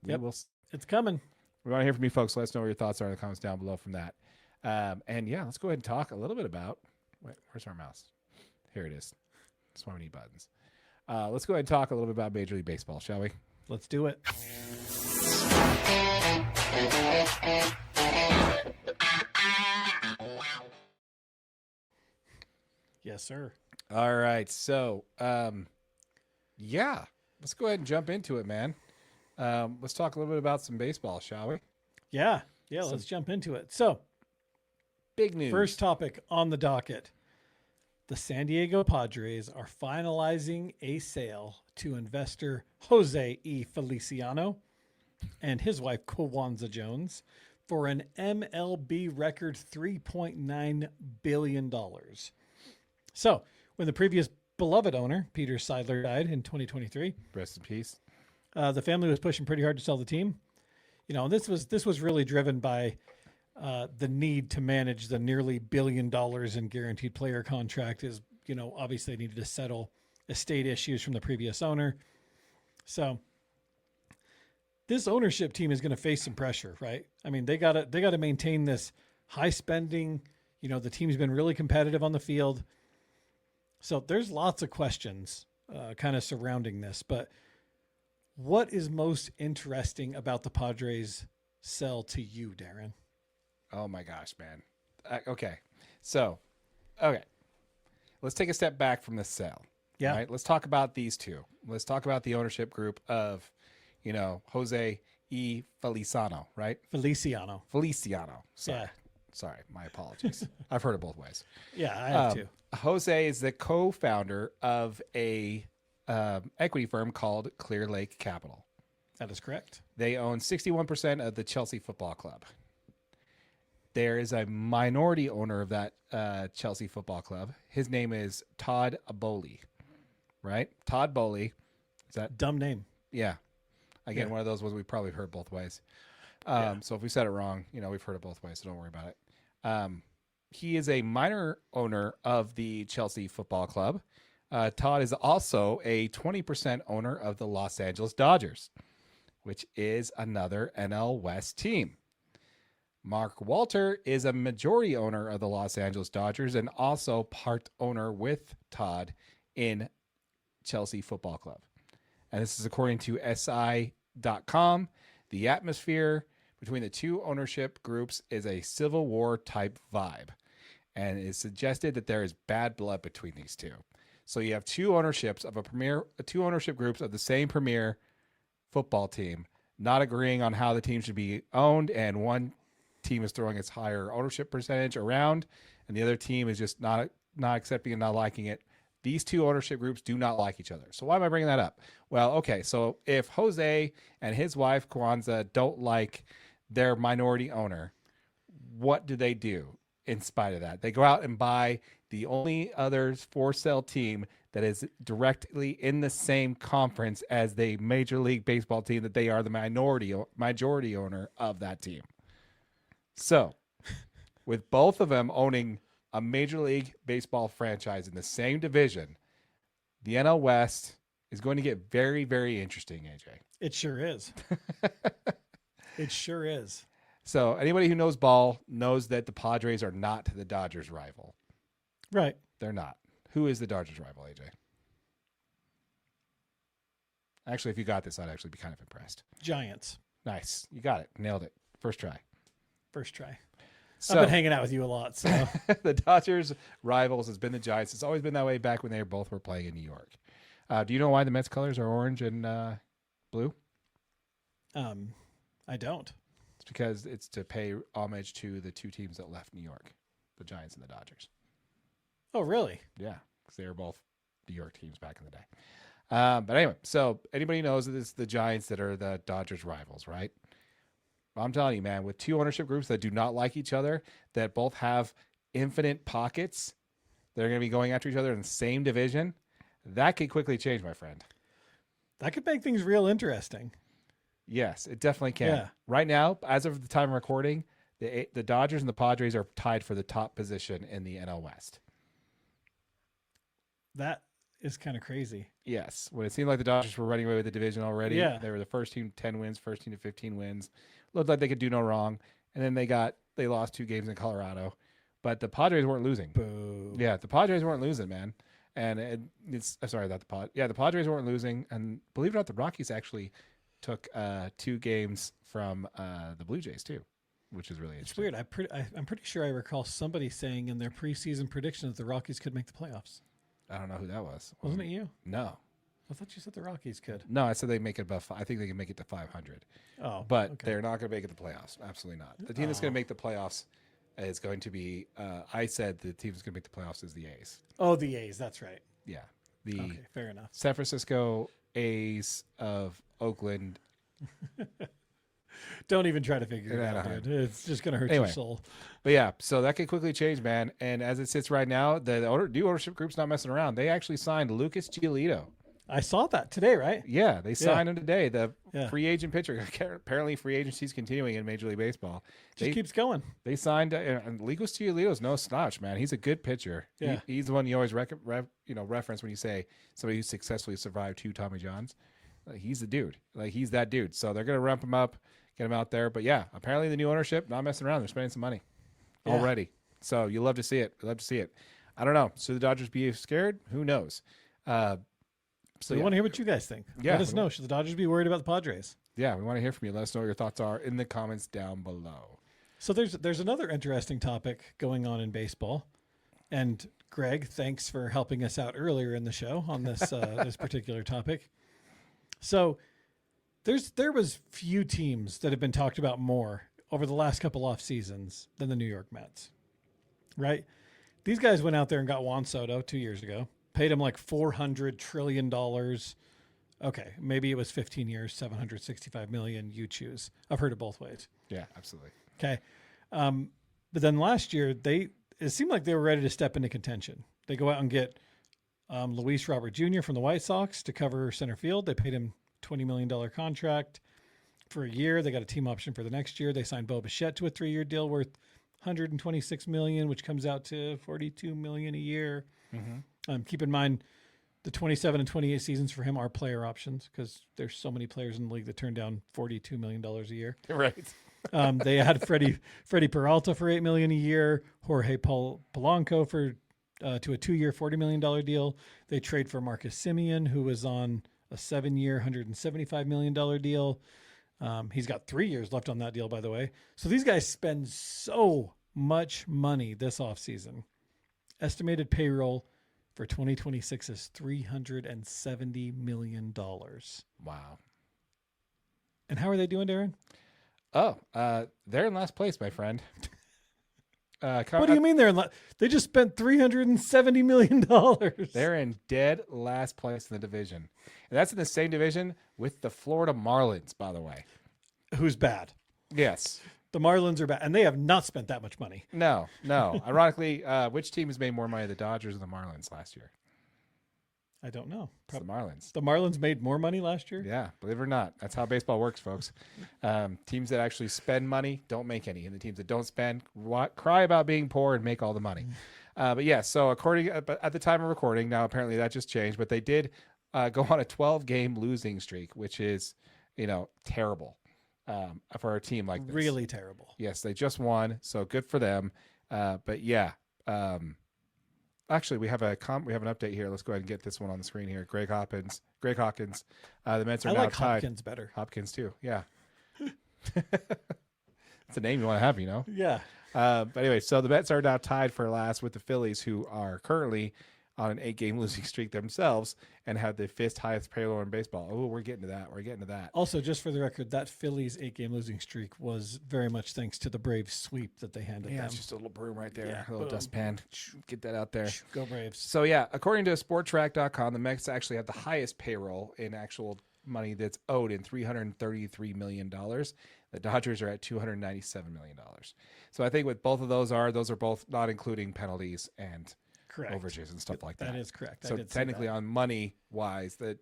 It's coming. We want to hear from you folks. Let us know what your thoughts are in the comments down below from that. Let's go ahead and talk a little bit about, where's our mouse? Here it is. That's why we need buttons. Let's go ahead and talk a little bit about Major League Baseball, shall we? Let's do it. Yes, sir. All right. So, let's go ahead and jump into it, man. Let's talk a little bit about some baseball, shall we? Yeah. Let's jump into it. So, big news. First topic on the docket. The San Diego Padres are finalizing a sale to investor Jose E. Feliciano and his wife, Kwanzaa Jones, for an MLB record $3.9 billion. So, when the previous beloved owner, Peter Seidler, died in 2023, rest in peace, the family was pushing pretty hard to sell the team. This was really driven by the need to manage the nearly $1 billion in guaranteed player contract. Is obviously they needed to settle estate issues from the previous owner. So this ownership team is going to face some pressure, right? I mean, they got to maintain this high spending. The team's been really competitive on the field. So there's lots of questions kind of surrounding this. But what is most interesting about the Padres sell to you, Darren? Oh my gosh, man. Okay. Let's take a step back from this sale. Yeah. Right? Let's talk about these two. Let's talk about the ownership group of, Jose E. Feliciano, right? Feliciano. Sorry. Yeah. Sorry. My apologies. I've heard it both ways. Yeah, I have too. Jose is the co-founder of a equity firm called Clear Lake Capital. That is correct. They own 61% of the Chelsea Football Club. There is a minority owner of that Chelsea Football Club. His name is Todd Bowley, right? Todd Bowley. Is that dumb name? Yeah. Again, one of those ones we probably heard both ways. So if we said it wrong, we've heard it both ways, so don't worry about it. He is a minor owner of the Chelsea Football Club. Todd is also a 20% owner of the Los Angeles Dodgers, which is another NL West team. Mark Walter is a majority owner of the Los Angeles Dodgers and also part owner with Todd in Chelsea Football Club. And this is according to SI.com. The atmosphere between the two ownership groups is a Civil War type vibe. And it is suggested that there is bad blood between these two. So you have two ownership groups of the same premier football team not agreeing on how the team should be owned, and one team is throwing its higher ownership percentage around, and the other team is just not accepting and not liking it. These two ownership groups do not like each other. So why am I bringing that up? Well, okay, so if Jose and his wife Kwanzaa don't like their minority owner, what do they do in spite of that? They go out and buy the only other for sale team that is directly in the same conference as the Major League Baseball team that they are the majority owner of that team. So, with both of them owning a Major League Baseball franchise in the same division, the NL West is going to get very, very interesting, AJ. It sure is. It sure is. So anybody who knows ball knows that the Padres are not the Dodgers' rival. Right. They're not. Who is the Dodgers' rival, AJ? Actually, if you got this, I'd actually be kind of impressed. Giants. Nice. You got it. Nailed it. First try. First try. So, I've been hanging out with you a lot. So the Dodgers' rivals has been the Giants. It's always been that way back when they both were playing in New York. Do you know why the Mets colors are orange and blue? I don't. It's because it's to pay homage to the two teams that left New York, the Giants and the Dodgers. Oh, really? Yeah, because they were both New York teams back in the day. But anyway, so anybody knows that it's the Giants that are the Dodgers' rivals, right? I'm telling you, man, with two ownership groups that do not like each other, that both have infinite pockets, they're going to be going after each other in the same division, that could quickly change, my friend. That could make things real interesting. Yes, it definitely can. Yeah. Right now, as of the time of recording, the Dodgers and the Padres are tied for the top position in the NL West. That is kind of crazy. Yes. When it seemed like the Dodgers were running away with the division already, Yeah. they were the first team to 10 wins, first team to 15 wins. Looked like they could do no wrong. And then they lost 2 games in Colorado. But the Padres weren't losing. Boo. Yeah, the Padres weren't losing, man. And the Padres weren't losing. And believe it or not, the Rockies actually took 2 games from the Blue Jays too, which is really It's interesting. weird. I'm pretty sure I recall somebody saying in their preseason prediction that the Rockies could make the playoffs. I don't know who that was. Wasn't it you? No. I thought you said the Rockies could. No, I said they make it above. I think they can make it to 500. Oh, But okay. they're not going to make it to the playoffs. Absolutely not. The team that's going to make the playoffs is going to be. I said the team that's going to make the playoffs is the A's. Oh, the A's. That's right. Yeah, the Okay, fair enough. San Francisco A's of Oakland. Don't even try to figure it out, Anaheim. dude. It's just gonna hurt Anyway. your soul. But yeah, so that could quickly change, man. And as it sits right now, the new ownership group's not messing around. They actually signed Lucas Giolito. I saw that today, right? Yeah, they signed him today. The Yeah. free agent pitcher. Apparently, free agency is continuing in Major League Baseball. Just keeps going. They signed and Lucas Giolito's no slouch, man. He's a good pitcher. Yeah. He's the one you always reference when you say somebody who successfully survived 2 Tommy Johns. He's the dude. He's that dude. So they're gonna ramp him up, get him out there. But yeah, apparently the new ownership not messing around. They're spending some money already. So you love to see it. I don't know. Should the Dodgers be scared? Who knows? So we want to hear what you guys think. Yeah, Let us know. Should the Dodgers be worried about the Padres? Yeah, we want to hear from you. Let us know what your thoughts are in the comments down below. So there's another interesting topic going on in baseball, and Greg, thanks for helping us out earlier in the show on this this particular topic. So there was few teams that have been talked about more over the last couple off seasons than the New York Mets, right? These guys went out there and got Juan Soto 2 years ago, paid him like $400 trillion. Okay, maybe it was 15 years, $765 million. You choose. I've heard it both ways. Yeah, absolutely. Okay. But then last year, it seemed like they were ready to step into contention. They go out and get Luis Robert Jr. from the White Sox to cover center field. They paid him $20 million contract for a year. They got a team option for the next year. They signed Bo Bichette to a 3-year deal worth $126 million, which comes out to $42 million a year. Mm-hmm. Keep in mind, the 27 and 28 seasons for him are player options because there's so many players in the league that turn down $42 million a year. Right. They had Freddie Peralta for $8 million a year, Jorge Polanco to a 2-year, $40 million deal. They trade for Marcus Semien, who was on a 7-year, $175 million deal. He's got 3 years left on that deal, by the way. So these guys spend so much money this offseason. Estimated payroll for 2026 is $370 million. Wow. And how are they doing, Darren? Oh, they're in last place, my friend. What do you mean they just spent $370 million? They're in dead last place in the division. And that's in the same division with the Florida Marlins, by the way. Who's bad? Yes. The Marlins are bad, and they have not spent that much money. No. Ironically, which team has made more money, the Dodgers or the Marlins last year? I don't know. It's the Marlins. The Marlins made more money last year? Yeah, believe it or not. That's how baseball works, folks. Teams that actually spend money don't make any. And the teams that don't spend cry about being poor and make all the money. But yeah, so according at the time of recording, now apparently that just changed, but they did go on a 12-game losing streak, which is, terrible. for a team like this. Really terrible. Yes, they just won, so good for them. But yeah, actually, we have an update here. Let's go ahead and get this one on the screen here. Greg Hawkins. The Mets are now like tied. Hopkins better. Hopkins too. Yeah. It's a name you want to have, you know? Yeah. But anyway, so the Mets are now tied for last with the Phillies, who are currently on an 8-game losing streak themselves and have the 5th highest payroll in baseball. Oh, we're getting to that. Also, just for the record, that Phillies 8-game losing streak was very much thanks to the Braves sweep that they handed them. It's just a little broom right there, Yeah. a little dustpan. Get that out there. Go Braves. So yeah, according to SportTrack.com, the Mets actually have the highest payroll in actual money that's owed in $333 million. The Dodgers are at $297 million. So I think what both of those are both not including penalties and Correct. overages and stuff like that. That is correct. So technically on money wise, that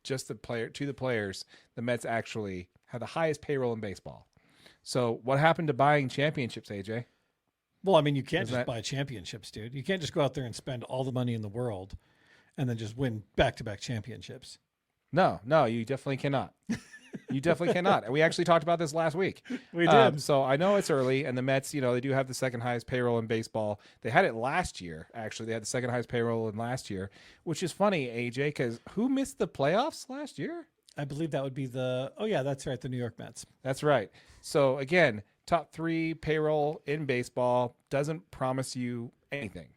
just the players, the Mets actually have the highest payroll in baseball. So what happened to buying championships, AJ? Well, I mean, you can't just buy championships, dude. You can't just go out there and spend all the money in the world and then just win back-to-back championships. No, you definitely cannot. You definitely cannot. And we actually talked about this last week. We did. So I know it's early, and the Mets, they do have the second highest payroll in baseball. They had it last year, actually. They had the second highest payroll in last year, which is funny, AJ, because who missed the playoffs last year? I believe that would be that's right, the New York Mets. That's right. So again, top 3 payroll in baseball doesn't promise you anything.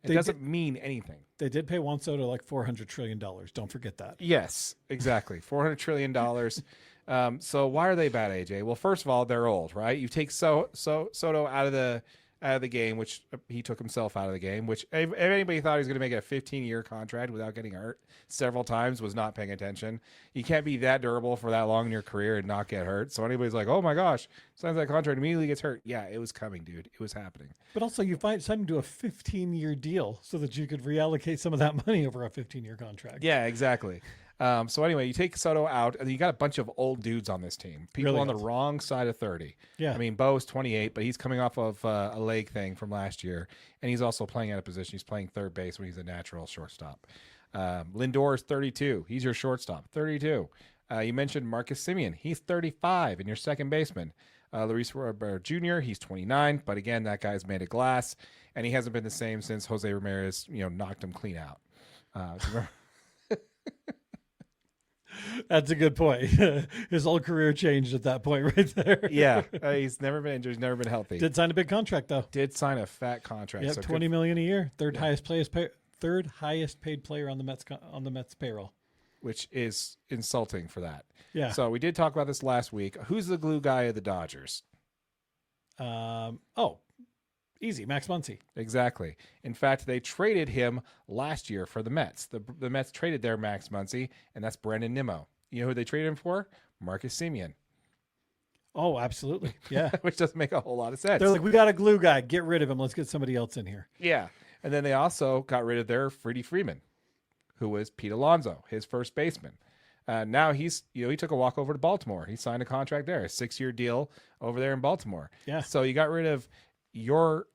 It doesn't mean anything. They did pay Juan Soto like $400 trillion. Don't forget that. Yes, exactly. $400 trillion. So why are they bad, AJ? Well, first of all, they're old, right? You take Soto out of the game, which he took himself out of the game, which if anybody thought he was going to make a 15-year contract without getting hurt several times was not paying attention. You can't be that durable for that long in your career and not get hurt. So anybody's like, oh my gosh, signs that contract, immediately gets hurt. Yeah, it was coming, dude. It was happening. But also you sign him to a 15-year deal so that you could reallocate some of that money over a 15-year contract. Yeah, exactly. So anyway, you take Soto out, and you got a bunch of old dudes on this team. People Really on the old. wrong side of 30. Yeah. I mean, Bo's 28, but he's coming off of a leg thing from last year, and he's also playing out of position. He's playing third base when he's a natural shortstop. Lindor is 32. He's your shortstop, 32. You mentioned Marcus Semien. He's 35 and your second baseman. Luis Robert Jr., he's 29, but again, that guy's made of glass, and he hasn't been the same since Jose Ramirez, knocked him clean out. That's a good point. His whole career changed at that point right there. Yeah, he's never been injured. He's never been healthy. Did sign a big contract though. Did sign a fat contract. Yep, so $20 million a year. Third highest paid player on the Mets payroll. Which is insulting for that. Yeah. So we did talk about this last week. Who's the glue guy of the Dodgers? Easy, Max Muncy. Exactly. In fact, they traded him last year for the Mets. The Mets traded their Max Muncy, and that's Brandon Nimmo. You know who they traded him for? Marcus Semien. Oh, absolutely. Yeah. Which doesn't make a whole lot of sense. They're like, we got a glue guy. Get rid of him. Let's get somebody else in here. Yeah. And then they also got rid of their Freddie Freeman, who was Pete Alonso, his first baseman. Now he took a walk over to Baltimore. He signed a contract there, a 6-year deal over there in Baltimore. Yeah. So you got rid of your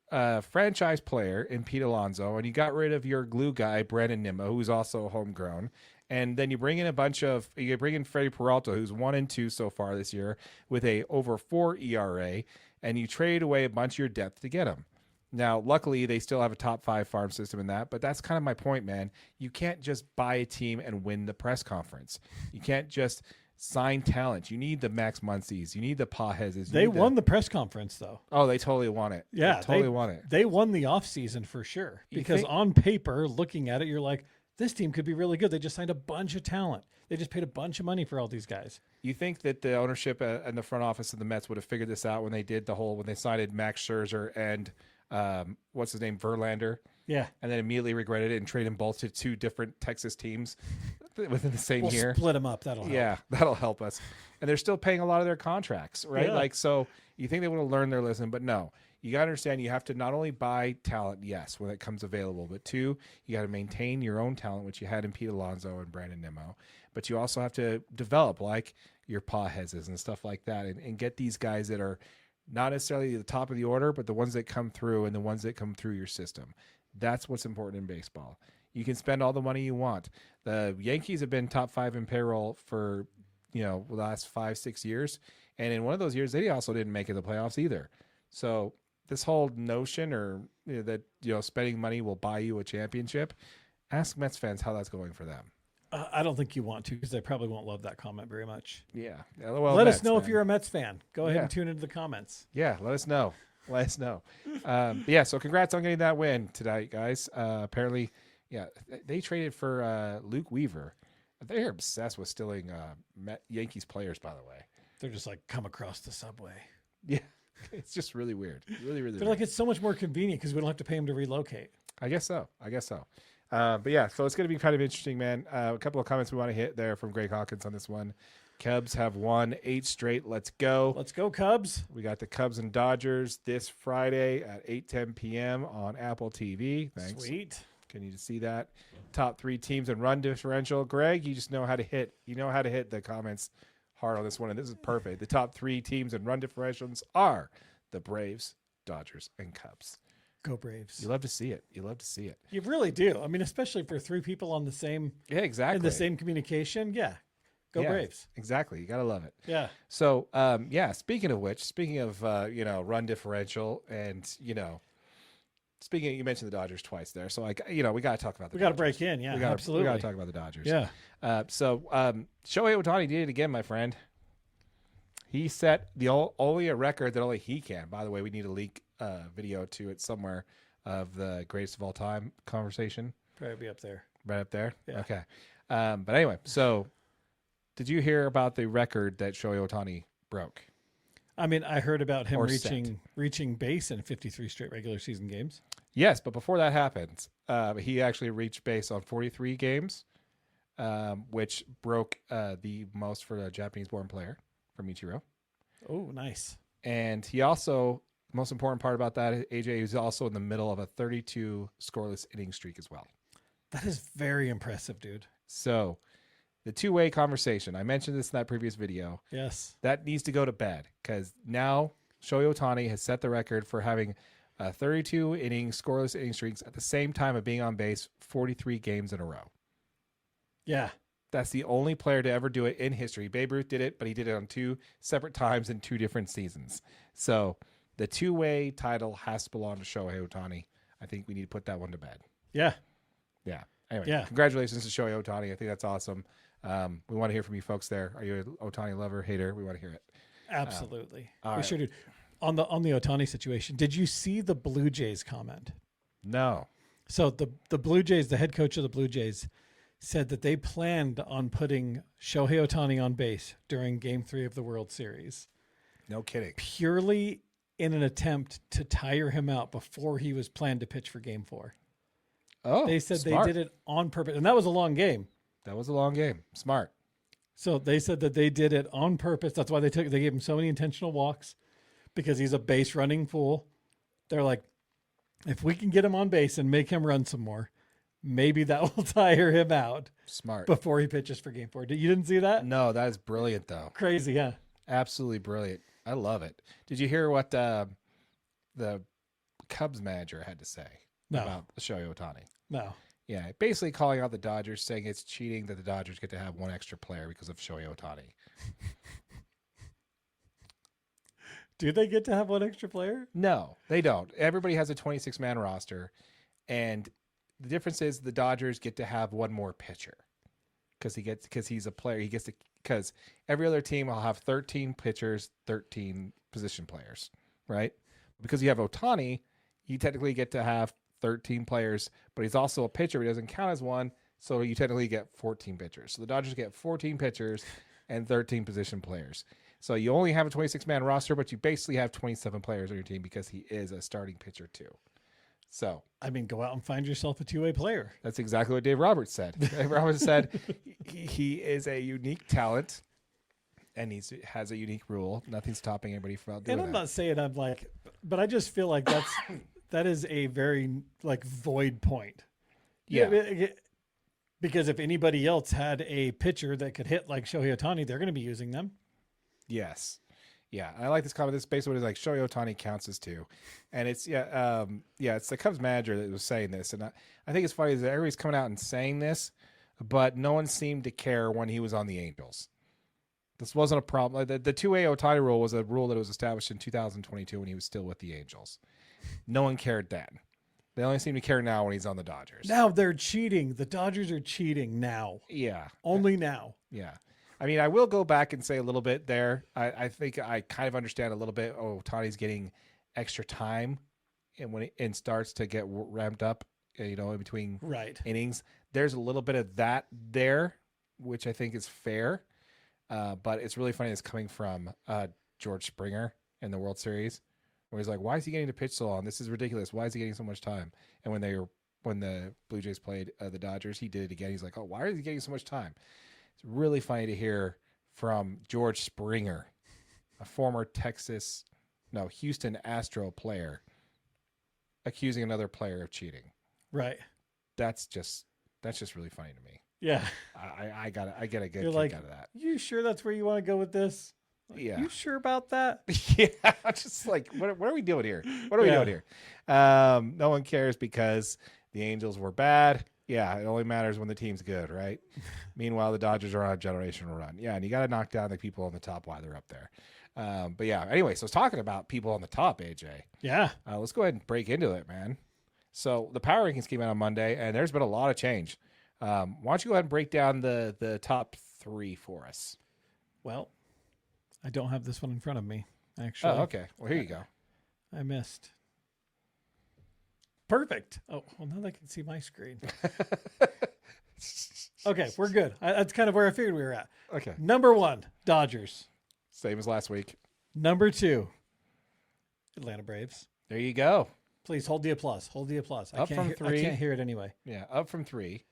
franchise player in Pete Alonso, and you got rid of your glue guy, Brandon Nimmo, who's also homegrown. And then you bring in Freddie Peralta, who's 1-2 so far this year with a over 4 ERA, and you trade away a bunch of your depth to get him. Now, luckily, they still have a top 5 farm system in that, but that's kind of my point, man. You can't just buy a team and win the press conference. You can't just sign talent. You need the Max Muncies. You need the Pajezes. They won the press conference, though. Oh, they totally won it. Yeah, they totally won it. They won the offseason for sure. Because on paper, looking at it, you're like, this team could be really good. They just signed a bunch of talent. They just paid a bunch of money for all these guys. You think that the ownership and the front office of the Mets would have figured this out when they signed Max Scherzer and what's his name, Verlander? Yeah. And then immediately regretted it and traded them both to 2 different Texas teams within the same year. Split them up. That'll help. Yeah, that'll help us. And they're still paying a lot of their contracts, right? Yeah. So you think they would have learned their lesson, but no. You got to understand you have to not only buy talent, yes, when it comes available, but 2, you got to maintain your own talent, which you had in Pete Alonso and Brandon Nimmo. But you also have to develop like your Pajezes and stuff like that and get these guys that are not necessarily the top of the order, but the ones that come through and the ones that come through your system. That's what's important in baseball. You can spend all the money you want. The Yankees have been top 5 in payroll for, the last 5-6 years, And in one of those years, they also didn't make it to the playoffs either. So this whole notion that spending money will buy you a championship, ask Mets fans how that's going for them. I don't think you want to, because they probably won't love that comment very much. Yeah. LOL let Mets, us know man. if you're a Mets fan. Go ahead and tune into the comments. Yeah, let us know. Let us know. Yeah, so congrats on getting that win tonight, guys. Apparently, they traded for Luke Weaver. They're obsessed with stealing Yankees players, by the way. They're just like, come across the subway. Yeah, it's just really weird. Really, really They're weird. like, it's so much more convenient because we don't have to pay them to relocate. I guess so. But yeah, so it's going to be kind of interesting, man. A couple of comments we want to hit there from Greg Hawkins on this one. Cubs have won 8 straight. Let's go. Let's go, Cubs. We got the Cubs and Dodgers this Friday at 8:10 p.m. on Apple TV. Thanks. Sweet. Can you see that? Top 3 teams and run differential. Greg, you just know how to hit. You know how to hit the comments hard on this one, and this is perfect. The top 3 teams and run differentials are the Braves, Dodgers, and Cubs. Go Braves. You love to see it. You really do. I mean, especially for 3 people on the same in the same communication. Yeah. Go Braves. Exactly. You gotta love it. Yeah. So speaking of run differential and speaking, you mentioned the Dodgers twice there. So we gotta talk about the Dodgers. We gotta break in, absolutely. We gotta talk about the Dodgers. Yeah. Shohei Ohtani did it again, my friend. He set only a record that only he can. By the way, we need to leak video to it somewhere of the greatest of all time conversation. Probably be up there. Right up there? Yeah. Okay. But anyway, so did you hear about the record that Shohei Ohtani broke? I mean, I heard about him Or reaching base in 53 straight regular season games. Yes, but before that happened, he actually reached base on 43 games, which broke the most for a Japanese-born player from Ichiro. Oh, nice. And he also, most important part about that, AJ is also in the middle of a 32 scoreless inning streak as well. That is very impressive, dude. So the two-way conversation, I mentioned this in that previous video. Yes. That needs to go to bed because now Shohei Ohtani has set the record for having 32 inning scoreless inning streaks at the same time of being on base 43 games in a row. Yeah. That's the only player to ever do it in history. Babe Ruth did it, but he did it on 2 separate times in 2 different seasons. So the two-way title has to belong to Shohei Ohtani. I think we need to put that one to bed. Yeah. Yeah. Anyway, Congratulations to Shohei Ohtani. I think that's awesome. We want to hear from you folks there. Are you an Ohtani lover, hater? We want to hear it. Absolutely. All we right. sure do. On the Ohtani situation, did you see the Blue Jays comment? No. So the Blue Jays, the head coach of the Blue Jays, said that they planned on putting Shohei Ohtani on base during Game 3 of the World Series. No kidding. Purely in an attempt to tire him out before he was planned to pitch for Game 4. Oh, they said smart. they did it on purpose, and that was a long game. That was a long game. Smart. So they said that they did it on purpose. That's why they gave him so many intentional walks, because he's a base running fool. They're like, if we can get him on base and make him run some more, maybe that will tire him out. Smart. Before he pitches for Game 4. You didn't see that? No, that is brilliant, though. Crazy, yeah. Absolutely brilliant. I love it. Did you hear what the Cubs manager had to say about Shohei Ohtani? No. Yeah, basically calling out the Dodgers, saying it's cheating that the Dodgers get to have one extra player because of Shohei Ohtani. Do they get to have one extra player? No, they don't. Everybody has a 26-man roster, and the difference is the Dodgers get to have one more pitcher because he's a player. Because every other team will have 13 pitchers, 13 position players, right? Because you have Ohtani, you technically get to have 13 players, but he's also a pitcher. He doesn't count as one, so you technically get 14 pitchers. So the Dodgers get 14 pitchers and 13 position players. So you only have a 26-man roster, but you basically have 27 players on your team because he is a starting pitcher too. So, I mean, go out and find yourself a two-way player. That's exactly what Dave Roberts said. Dave Roberts said he is a unique talent, and he has a unique rule. Nothing's stopping anybody from doing that. And I'm not saying I'm like, but I just feel like that is a very like void point. Yeah. Because if anybody else had a pitcher that could hit like Shohei Ohtani, they're going to be using them. Yes. Yeah, I like this comment. This basically is like Shohei Ohtani counts as 2, and it's it's the Cubs manager that was saying this, and I think it's funny that everybody's coming out and saying this, but no one seemed to care when he was on the Angels. This wasn't a problem. The 2A Otani rule was a rule that was established in 2022 when he was still with the Angels. No one cared then. They only seem to care now when he's on the Dodgers. Now they're cheating. The Dodgers are cheating now. Yeah. Only now. Yeah. I mean, I will go back and say a little bit there. I think I kind of understand a little bit. Oh, Otani's getting extra time and when it starts to get ramped up, in between innings. There's a little bit of that there, which I think is fair. But it's really funny. It's coming from George Springer in the World Series, where he's like, "Why is he getting to pitch so long? This is ridiculous. Why is he getting so much time?" And when the Blue Jays played the Dodgers, he did it again. He's like, "Oh, why is he getting so much time?" It's really funny to hear from George Springer, a former Houston Astro player, accusing another player of cheating. Right. That's just really funny to me. Yeah. I get a good kick out of that. You sure that's where you want to go with this? Yeah. You sure about that? Yeah. Just like, what are we doing here? What are we doing here? No one cares because the Angels were bad. Yeah. It only matters when the team's good, right? Meanwhile, the Dodgers are on a generational run. Yeah. And you got to knock down the people on the top while they're up there. But yeah, anyway, so talking about people on the top, AJ. Yeah. Let's go ahead and break into it, man. So the power rankings came out on Monday, and there's been a lot of change. Why don't you go ahead and break down the top 3 for us? Well, I don't have this one in front of me, actually. Oh, okay. Well, here you go. I missed. Perfect. Oh, well, now I can see my screen. Okay, we're good. That's kind of where I figured we were at. Okay. Number 1, Dodgers. Same as last week. Number 2, Atlanta Braves. There you go. Please hold the applause. Hold the applause. Up from 3. I can't hear it anyway. Yeah, up from 3,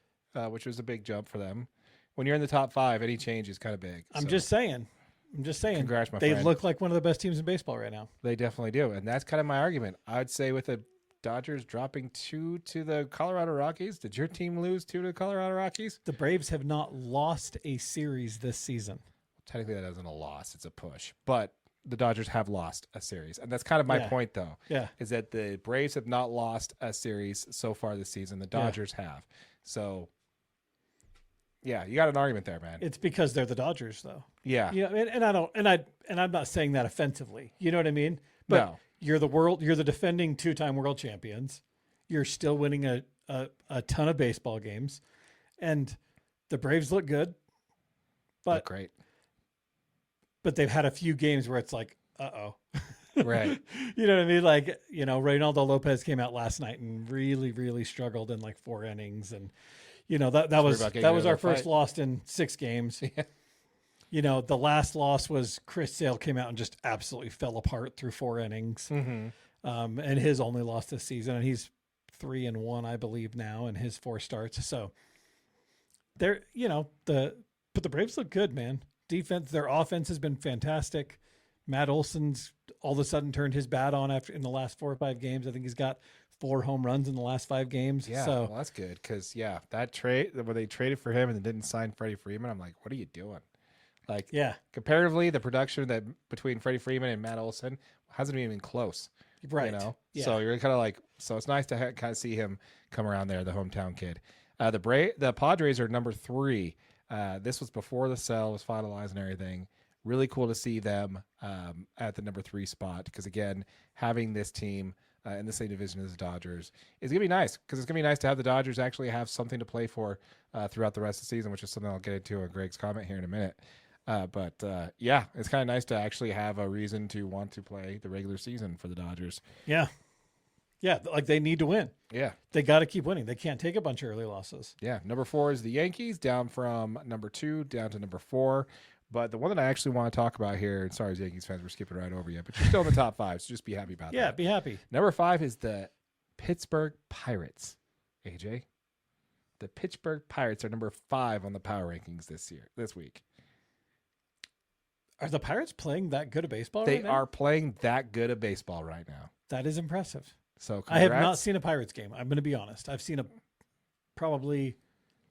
which was a big jump for them. When you're in the top 5, any change is kind of big. I'm just saying. Congrats, my friend. They look like one of the best teams in baseball right now. They definitely do. And that's kind of my argument. I'd say with the Dodgers dropping 2 to the Colorado Rockies, did your team lose 2 to the Colorado Rockies? The Braves have not lost a series this season. Technically, that isn't a loss. It's a push. But the Dodgers have lost a series. And that's kind of my point, though. Yeah. Is that the Braves have not lost a series so far this season. The Dodgers have. So, yeah, you got an argument there, man. It's because they're the Dodgers, though. Yeah. Yeah, and I'm not saying that offensively. You know what I mean? But no. You're the defending 2-time world champions. You're still winning a ton of baseball games. And the Braves look good. But look great. But they've had a few games where it's like, uh-oh. Right. You know what I mean? Like, Reynaldo Lopez came out last night and really, really struggled in like 4 innings. And, that was our first loss in 6 games. Yeah. The last loss was Chris Sale came out and just absolutely fell apart through 4 innings. Mm-hmm. And his only loss this season. And he's 3-1, I believe, now in his 4 starts. So they're, but the Braves look good, man. Defense, their offense has been fantastic. Matt Olson's all of a sudden turned his bat on in the last 4 or 5 games. I think he's got 4 home runs in the last 5 games. Yeah, so well, that's good because that trade where they traded for him and didn't sign Freddie Freeman, I'm like, what are you doing? Like, yeah, comparatively, the production that between Freddie Freeman and Matt Olson hasn't even been close, right? Yeah. So you're kind of like, so it's nice to kind of see him come around there, the hometown kid. The Padres are number 3. This was before the sale was finalized and everything. Really cool to see them at the number 3 spot because, again, having this team in the same division as the Dodgers is going to be nice because it's going to be nice to have the Dodgers actually have something to play for throughout the rest of the season, which is something I'll get into in Greg's comment here in a minute. But yeah, it's kind of nice to actually have a reason to want to play the regular season for the Dodgers. Yeah. Yeah, like they need to win. Yeah. They got to keep winning. They can't take a bunch of early losses. Yeah. Number 4 is the Yankees, down from number 2 down to number 4. But the one that I actually want to talk about here, and sorry, Yankees fans, we're skipping right over you, but you're still in the top 5, so just be happy about that. Yeah, be happy. Number 5 is the Pittsburgh Pirates. AJ? The Pittsburgh Pirates are number 5 on the power rankings this week. Are the Pirates playing that good of baseball right now? They are playing that good of baseball right now. That is impressive. So congrats. I have not seen a Pirates game. I'm going to be honest. I've seen probably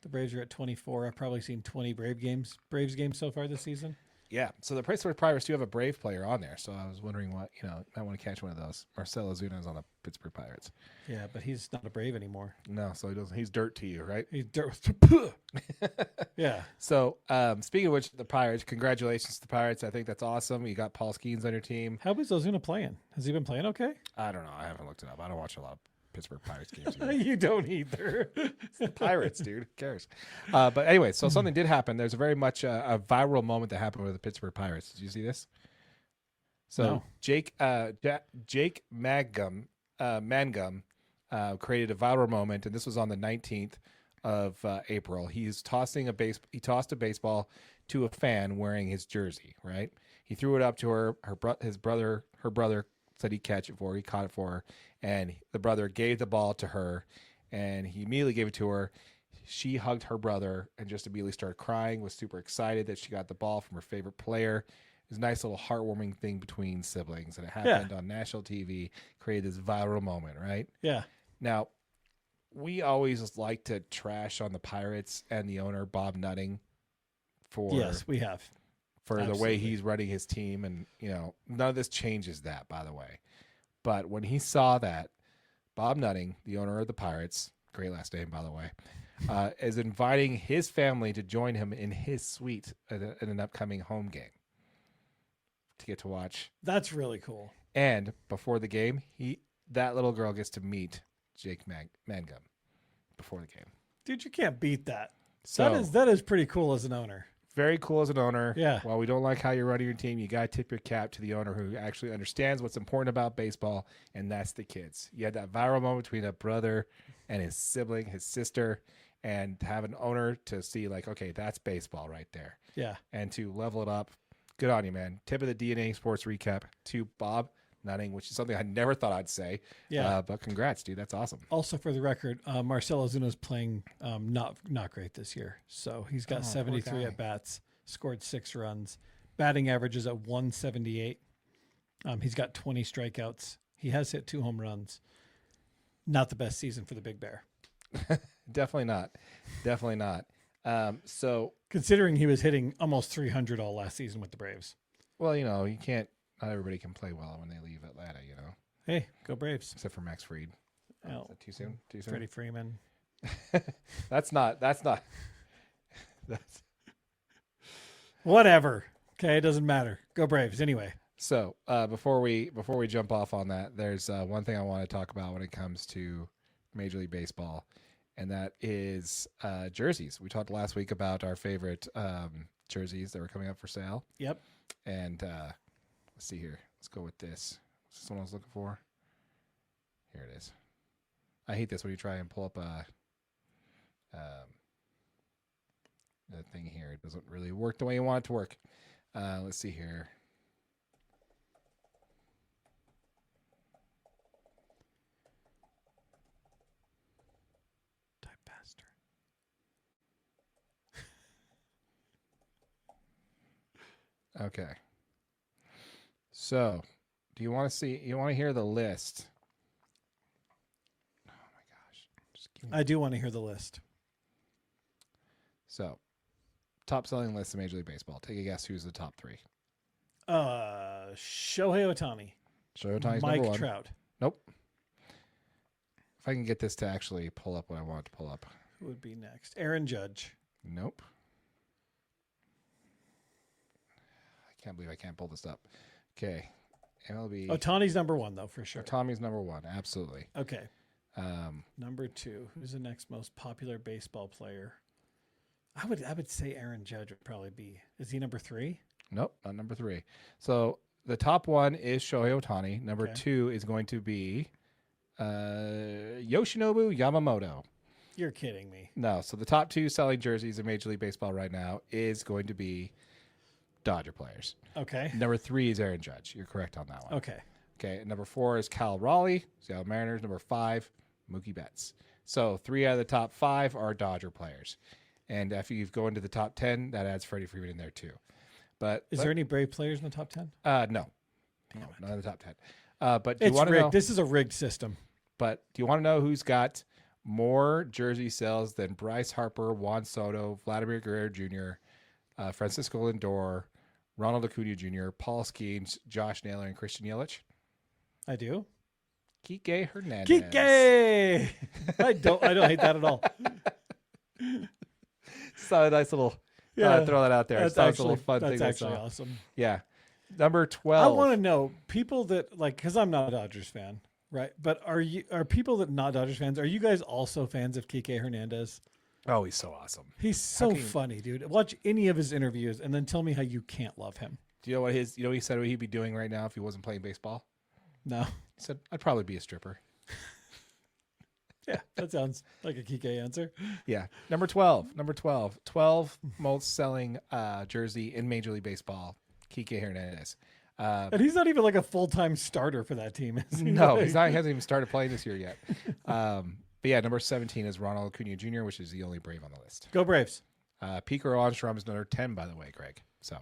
the Braves are at 24. I've probably seen 20 Braves games so far this season. Yeah. So the Pittsburgh Pirates do have a Brave player on there. So I was wondering what, might want to catch one of those. Marcell Ozuna is on the Pittsburgh Pirates. Yeah, but he's not a Brave anymore. No, so he doesn't. He's dirt to you, right? He's dirt. Yeah. So speaking of which, the Pirates, congratulations to the Pirates. I think that's awesome. You got Paul Skeens on your team. How is Ozuna playing? Has he been playing okay? I don't know. I haven't looked it up. I don't watch a lot of Pittsburgh Pirates games. You don't either. It's the Pirates, dude. Who cares? But anyway, so something did happen. There's a very much a viral moment that happened with the Pittsburgh Pirates. Did you see this? So No. Jake Mangum created a viral moment, and this was on the 19th of April. He tossed a baseball to a fan wearing his jersey. Right? He threw it up to her brother said he'd catch it for her. He caught it for her, and the brother gave the ball to her, and he immediately gave it to her. She hugged her brother and just immediately started crying, was super excited that she got the ball from her favorite player. It was a nice little heartwarming thing between siblings, and it happened on national TV, created this viral moment, right? Yeah. Now, we always like to trash on the Pirates and the owner, Bob Nutting, Yes, we have. for Absolutely. the way he's running his team. And, none of this changes that, by the way. But when he saw that, Bob Nutting, the owner of the Pirates, great last name, by the way, is inviting his family to join him in his suite in an upcoming home game to get to watch. That's really cool. And before the game, that little girl gets to meet Jake Mangum before the game. Dude, you can't beat that. So That is pretty cool as an owner. very cool as an owner. Yeah. While we don't like how you're running your team, you got to tip your cap to the owner who actually understands what's important about baseball, and that's the kids. You had that viral moment between a brother and his sibling, his sister, and to have an owner to see like, okay, that's baseball right there. Yeah. And to level it up. Good on you, man. Tip of the DNA Sports Recap to Bob Nutting, which is something I never thought I'd say. Yeah. But congrats, dude. That's awesome. Also, for the record, Marcell Ozuna's playing not great this year. So he's got Oh, poor 73 guy. at bats, scored 6 runs. Batting average is at 178. He's got 20 strikeouts. He has hit 2 home runs. Not the best season for the Big Bear. Definitely not. Definitely not. So, Considering he was hitting almost 300 all last season with the Braves. well, you can't, not everybody can play well when they leave Atlanta, Hey, go Braves. except for Max Fried. Oh, Is that too soon? Too soon? Freddie Freeman. That's that's Whatever. Okay, it doesn't matter. Go Braves. Anyway. so. Before we jump off on that, there's one thing I want to talk about when it comes to Major League Baseball, and that is jerseys. We talked last week about our favorite jerseys that were coming up for sale, Yep. and let's see here. Let's go with this. Is this what I was looking for? Here it is. I hate this when you try and pull up a thing here. It doesn't really work the way you want it to work. Let's see here. Type faster. Okay. So, do you want to hear the list? Oh my gosh. Just give me I do want to hear the list. So, top selling list of Major League Baseball. Take a guess who's the top 3. Shohei Ohtani. Shohei Ohtani's Mike number 1. Trout. Nope. If I can get this to actually pull up what I want it to pull up. Who would be next? Aaron Judge. Nope. I can't believe I can't pull this up. Okay. MLB. Ohtani's number 1, though, for sure. Tommy's number 1. Absolutely. Okay. Um, Number 2. Who's the next most popular baseball player? I would say Aaron Judge would probably be. Is he number 3? Nope, not number 3. So the top 1 is Shohei Ohtani. Number Okay. 2 is going to be Yoshinobu Yamamoto. You're kidding me. No, so the top 2 selling jerseys in Major League Baseball right now is going to be Dodger players. Okay. Number 3 is Aaron Judge. You're correct on that one. Okay. Okay, number 4 is Cal Raleigh, Seattle Mariners. Number 5, Mookie Betts. So 3 out of the top 5 are Dodger players. And if you go into the top 10, that adds Freddie Freeman in there too. But Is there any Brave players in the top 10? no, Damn no, it. none of the top 10. But do you It's want to rigged. know? This is a rigged system. But do you want to know who's got more jersey sales than Bryce Harper, Juan Soto, Vladimir Guerrero Jr., Francisco Lindor, Ronald Acuna Jr., Paul Skeens, Josh Naylor, and Christian Yelich. I do. Kike Hernandez. Kike! I don't hate that at all. So a nice little throw that out there. That's It's actually, a little fun that's thing. actually awesome. Yeah. Number 12. I want to know people that like, because I'm not a Dodgers fan, right? But are people that not Dodgers fans? Are you guys also fans of Kike Hernandez? Oh, he's so awesome. He's so funny, dude. Watch any of his interviews and then tell me how you can't love him. Do you know what he said what he'd be doing right now if he wasn't playing baseball? No. He said, I'd probably be a stripper. Yeah, that sounds like a Kike answer. Yeah. Number 12. 12 most selling jersey in Major League Baseball, Kike Hernandez. And he's not even like a full-time starter for that team. Is he? No, he's not. He hasn't even started playing this year yet. But yeah, number 17 is Ronald Acuna Jr., which is the only Brave on the list. Go Braves. Pico Armstrong is number 10, by the way, Greg. So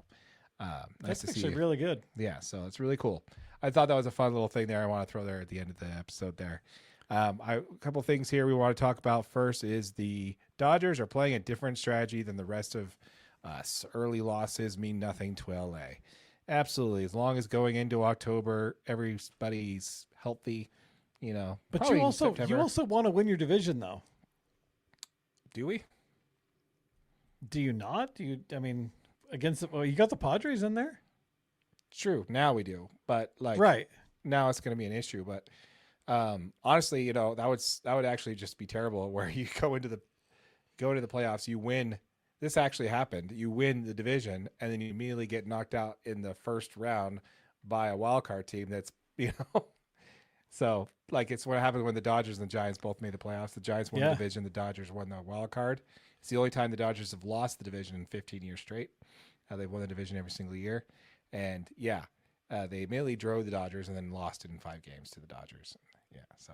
nice That's to see actually you. really good. Yeah, so it's really cool. I thought that was a fun little thing there. I want to throw there at the end of the episode there. A couple things here we want to talk about. First is the Dodgers are playing a different strategy than the rest of us. Early losses mean nothing to LA. Absolutely. As long as going into October, everybody's healthy, But you also want to win your division, though. Do we? Do you not? You got the Padres in there? True. Now we do. But right now it's going to be an issue. But honestly, that would actually just be terrible where you go into the playoffs, you win. This actually happened. You win the division and then you immediately get knocked out in the first round by a wild card team that's, so it's what happened when the Dodgers and the Giants both made the playoffs. The Giants won the division. The Dodgers won the wild card. It's the only time the Dodgers have lost the division in 15 years straight. They've won the division every single year. And they immediately drove the Dodgers and then lost it in 5 games to the Dodgers. Yeah, so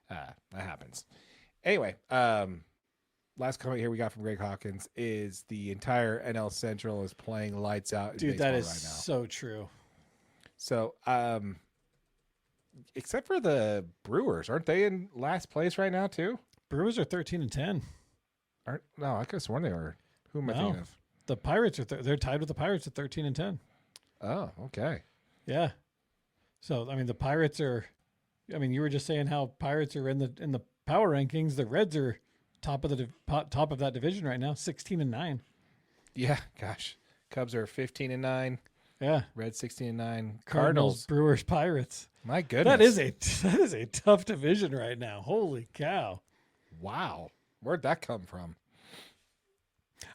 that happens. Anyway, last comment here we got from Greg Hawkins is the entire NL Central is playing lights out in dude, baseball that is right now. so true. So, except for the Brewers, aren't they in last place right now too? Brewers are 13-10. No, I could have sworn they were. Who am I thinking of? The Pirates are they're tied with the Pirates at 13-10. Oh, okay. Yeah. So the Pirates are. You were just saying how Pirates are in the power rankings. The Reds are top of that division right now, 16-9. Yeah, gosh. Cubs are 15-9. Yeah. Reds 16-9. Cardinals, Brewers, Pirates. My goodness. That is a tough division right now. Holy cow. Wow. Where'd that come from?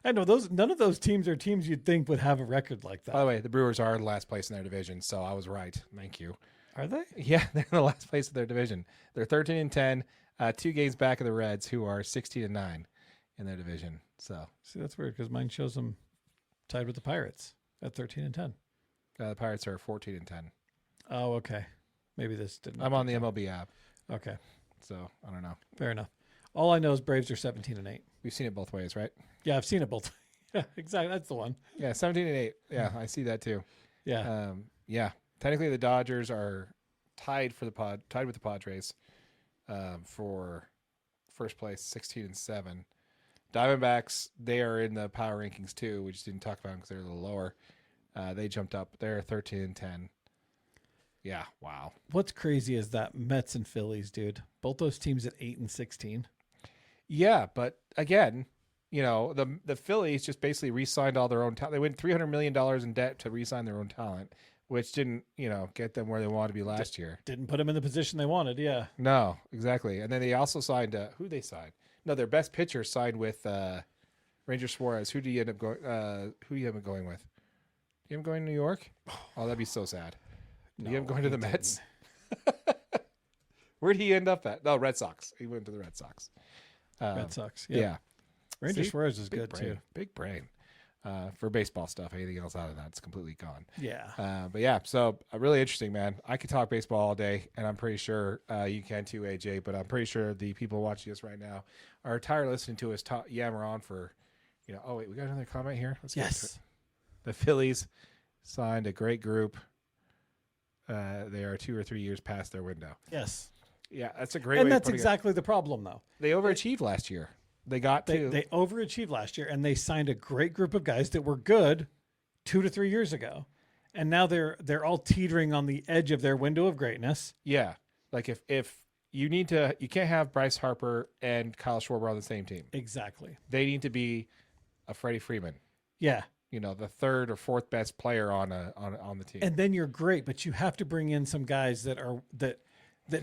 I know none of those teams are teams you'd think would have a record like that. By the way, the Brewers are in last place in their division, so I was right. Thank you. Are they? Yeah, they're in the last place of their division. They're 13-10, 2 games back of the Reds, who are 16-9 in their division. So see, that's weird because mine shows them tied with the Pirates at 13-10. The Pirates are 14-10. Oh, okay. Maybe this didn't. I'm on the MLB app. Okay. So I don't know. Fair enough. All I know is Braves are 17-8. We've seen it both ways, right? Yeah, I've seen it both. Yeah, exactly. That's the one. Yeah, 17-8. Yeah, I see that too. Yeah. Yeah. Technically, the Dodgers are tied with the Padres for first place, 16-7. Diamondbacks, they are in the power rankings too. We just didn't talk about them because they're a little lower. They jumped up. They're 13-10. Yeah, wow. What's crazy is that Mets and Phillies, dude. Both those teams at 8-16. Yeah, but again, the Phillies just basically re-signed all their own talent. They went $300 million in debt to re-sign their own talent, which didn't, get them where they wanted to be last year. Didn't put them in the position they wanted, yeah. No, exactly. And then they also signed, who they signed? No, their best pitcher signed with Ranger Suarez. Who do you end up going? Who do you end up going with? You end up going to New York? Oh, that'd be so sad. No, you end up going to the Mets? Where'd he end up at? No, Red Sox. He went to the Red Sox. Red Sox, yeah. Ranger Suarez is good brain, too. Big brain. For baseball stuff. Anything else out of that, it's completely gone. Yeah. But yeah, so really interesting, man. I could talk baseball all day, and I'm pretty sure you can too, AJ. But I'm pretty sure the people watching us right now are tired of listening to us yammer on for, Oh wait, we got another comment here. Let's get to it. The Phillies signed a great group. They are 2 or 3 years past their window. Yes. Yeah, that's a great. And way that's of exactly the problem, though. They overachieved last year. They overachieved last year, and they signed a great group of guys that were good 2 to 3 years ago. And now they're all teetering on the edge of their window of greatness. Yeah. Like if you can't have Bryce Harper and Kyle Schwarber on the same team. Exactly. They need to be a Freddie Freeman. Yeah. The third or fourth best player on the team. And then you're great, but you have to bring in some guys that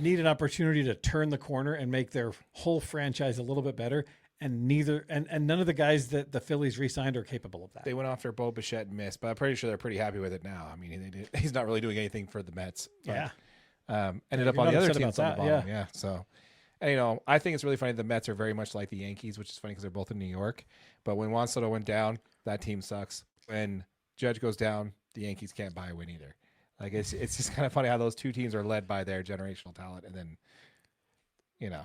need an opportunity to turn the corner and make their whole franchise a little bit better. And none of the guys that the Phillies re-signed are capable of that. They went after Bo Bichette and missed, but I'm pretty sure they're pretty happy with it now. I mean, he's not really doing anything for the Mets. But, yeah. Ended up on the other teams on the bottom. Yeah. So, and, I think it's really funny. The Mets are very much like the Yankees, which is funny because they're both in New York. But when Juan Soto went down, that team sucks. When Judge goes down, the Yankees can't buy a win either. Like it's just kind of funny how those two teams are led by their generational talent, and then,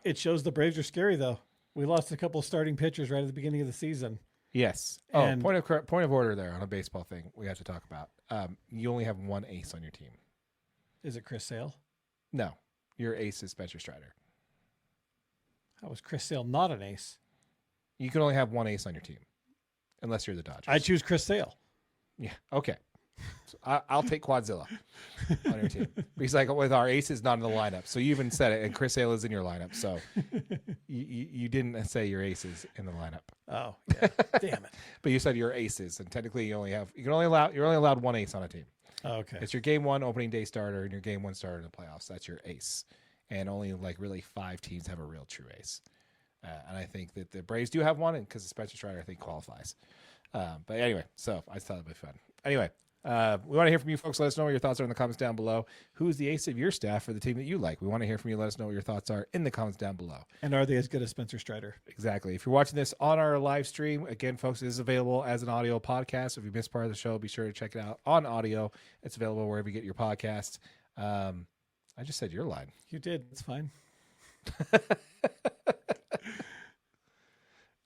It shows the Braves are scary though. We lost a couple of starting pitchers right at the beginning of the season. Yes. And point of order there on a baseball thing we have to talk about. You only have one ace on your team. Is it Chris Sale? No, your ace is Spencer Strider. How was Chris Sale not an ace? You can only have one ace on your team, unless you're the Dodgers. I choose Chris Sale. Yeah. Okay. So I'll take Quadzilla on your team. He's like, with our aces not in the lineup. So you even said it, and Chris Sale is in your lineup. So you didn't say your aces in the lineup. Oh, yeah. Damn it. But you said your aces, and technically you're only allowed one ace on a team. Oh, okay. It's your game one opening day starter and your game one starter in the playoffs. That's your ace. And only really 5 teams have a real true ace. And I think that the Braves do have one, and because Spencer Strider, I think, qualifies. But anyway, so I just thought it'd be fun. Anyway, we want to hear from you folks. Let us know what your thoughts are in the comments down below. Who's the ace of your staff for the team that you like? We want to hear from you. Let us know what your thoughts are in the comments down below. And are they as good as Spencer Strider? Exactly. If you're watching this on our live stream, again, folks, it is available as an audio podcast. If you missed part of the show, be sure to check it out on audio. It's available wherever you get your podcasts. I just said your line. You did. It's fine.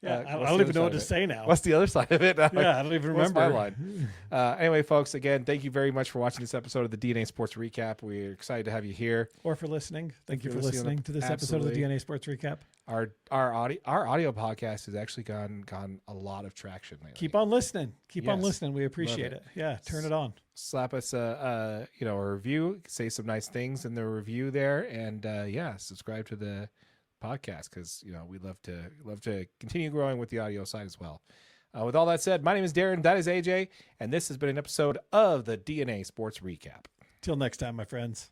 Yeah, I don't even know what to say now. What's the other side of it? Yeah, I don't even remember. My line? Anyway, folks, again, thank you very much for watching this episode of the DNA Sports Recap. We're excited to have you here. Or for listening. Thank you for listening to this episode of the DNA Sports Recap. Our audio podcast has actually gone a lot of traction lately. Keep on listening. Keep on listening. We appreciate it. Yeah, turn it on. Slap us a review. Say some nice things in the review there, and subscribe to the podcast because we love to continue growing with the audio side as well. With all that said, my name is Darren, that is AJ, and this has been an episode of the DNA Sports Recap. Till next time, my friends.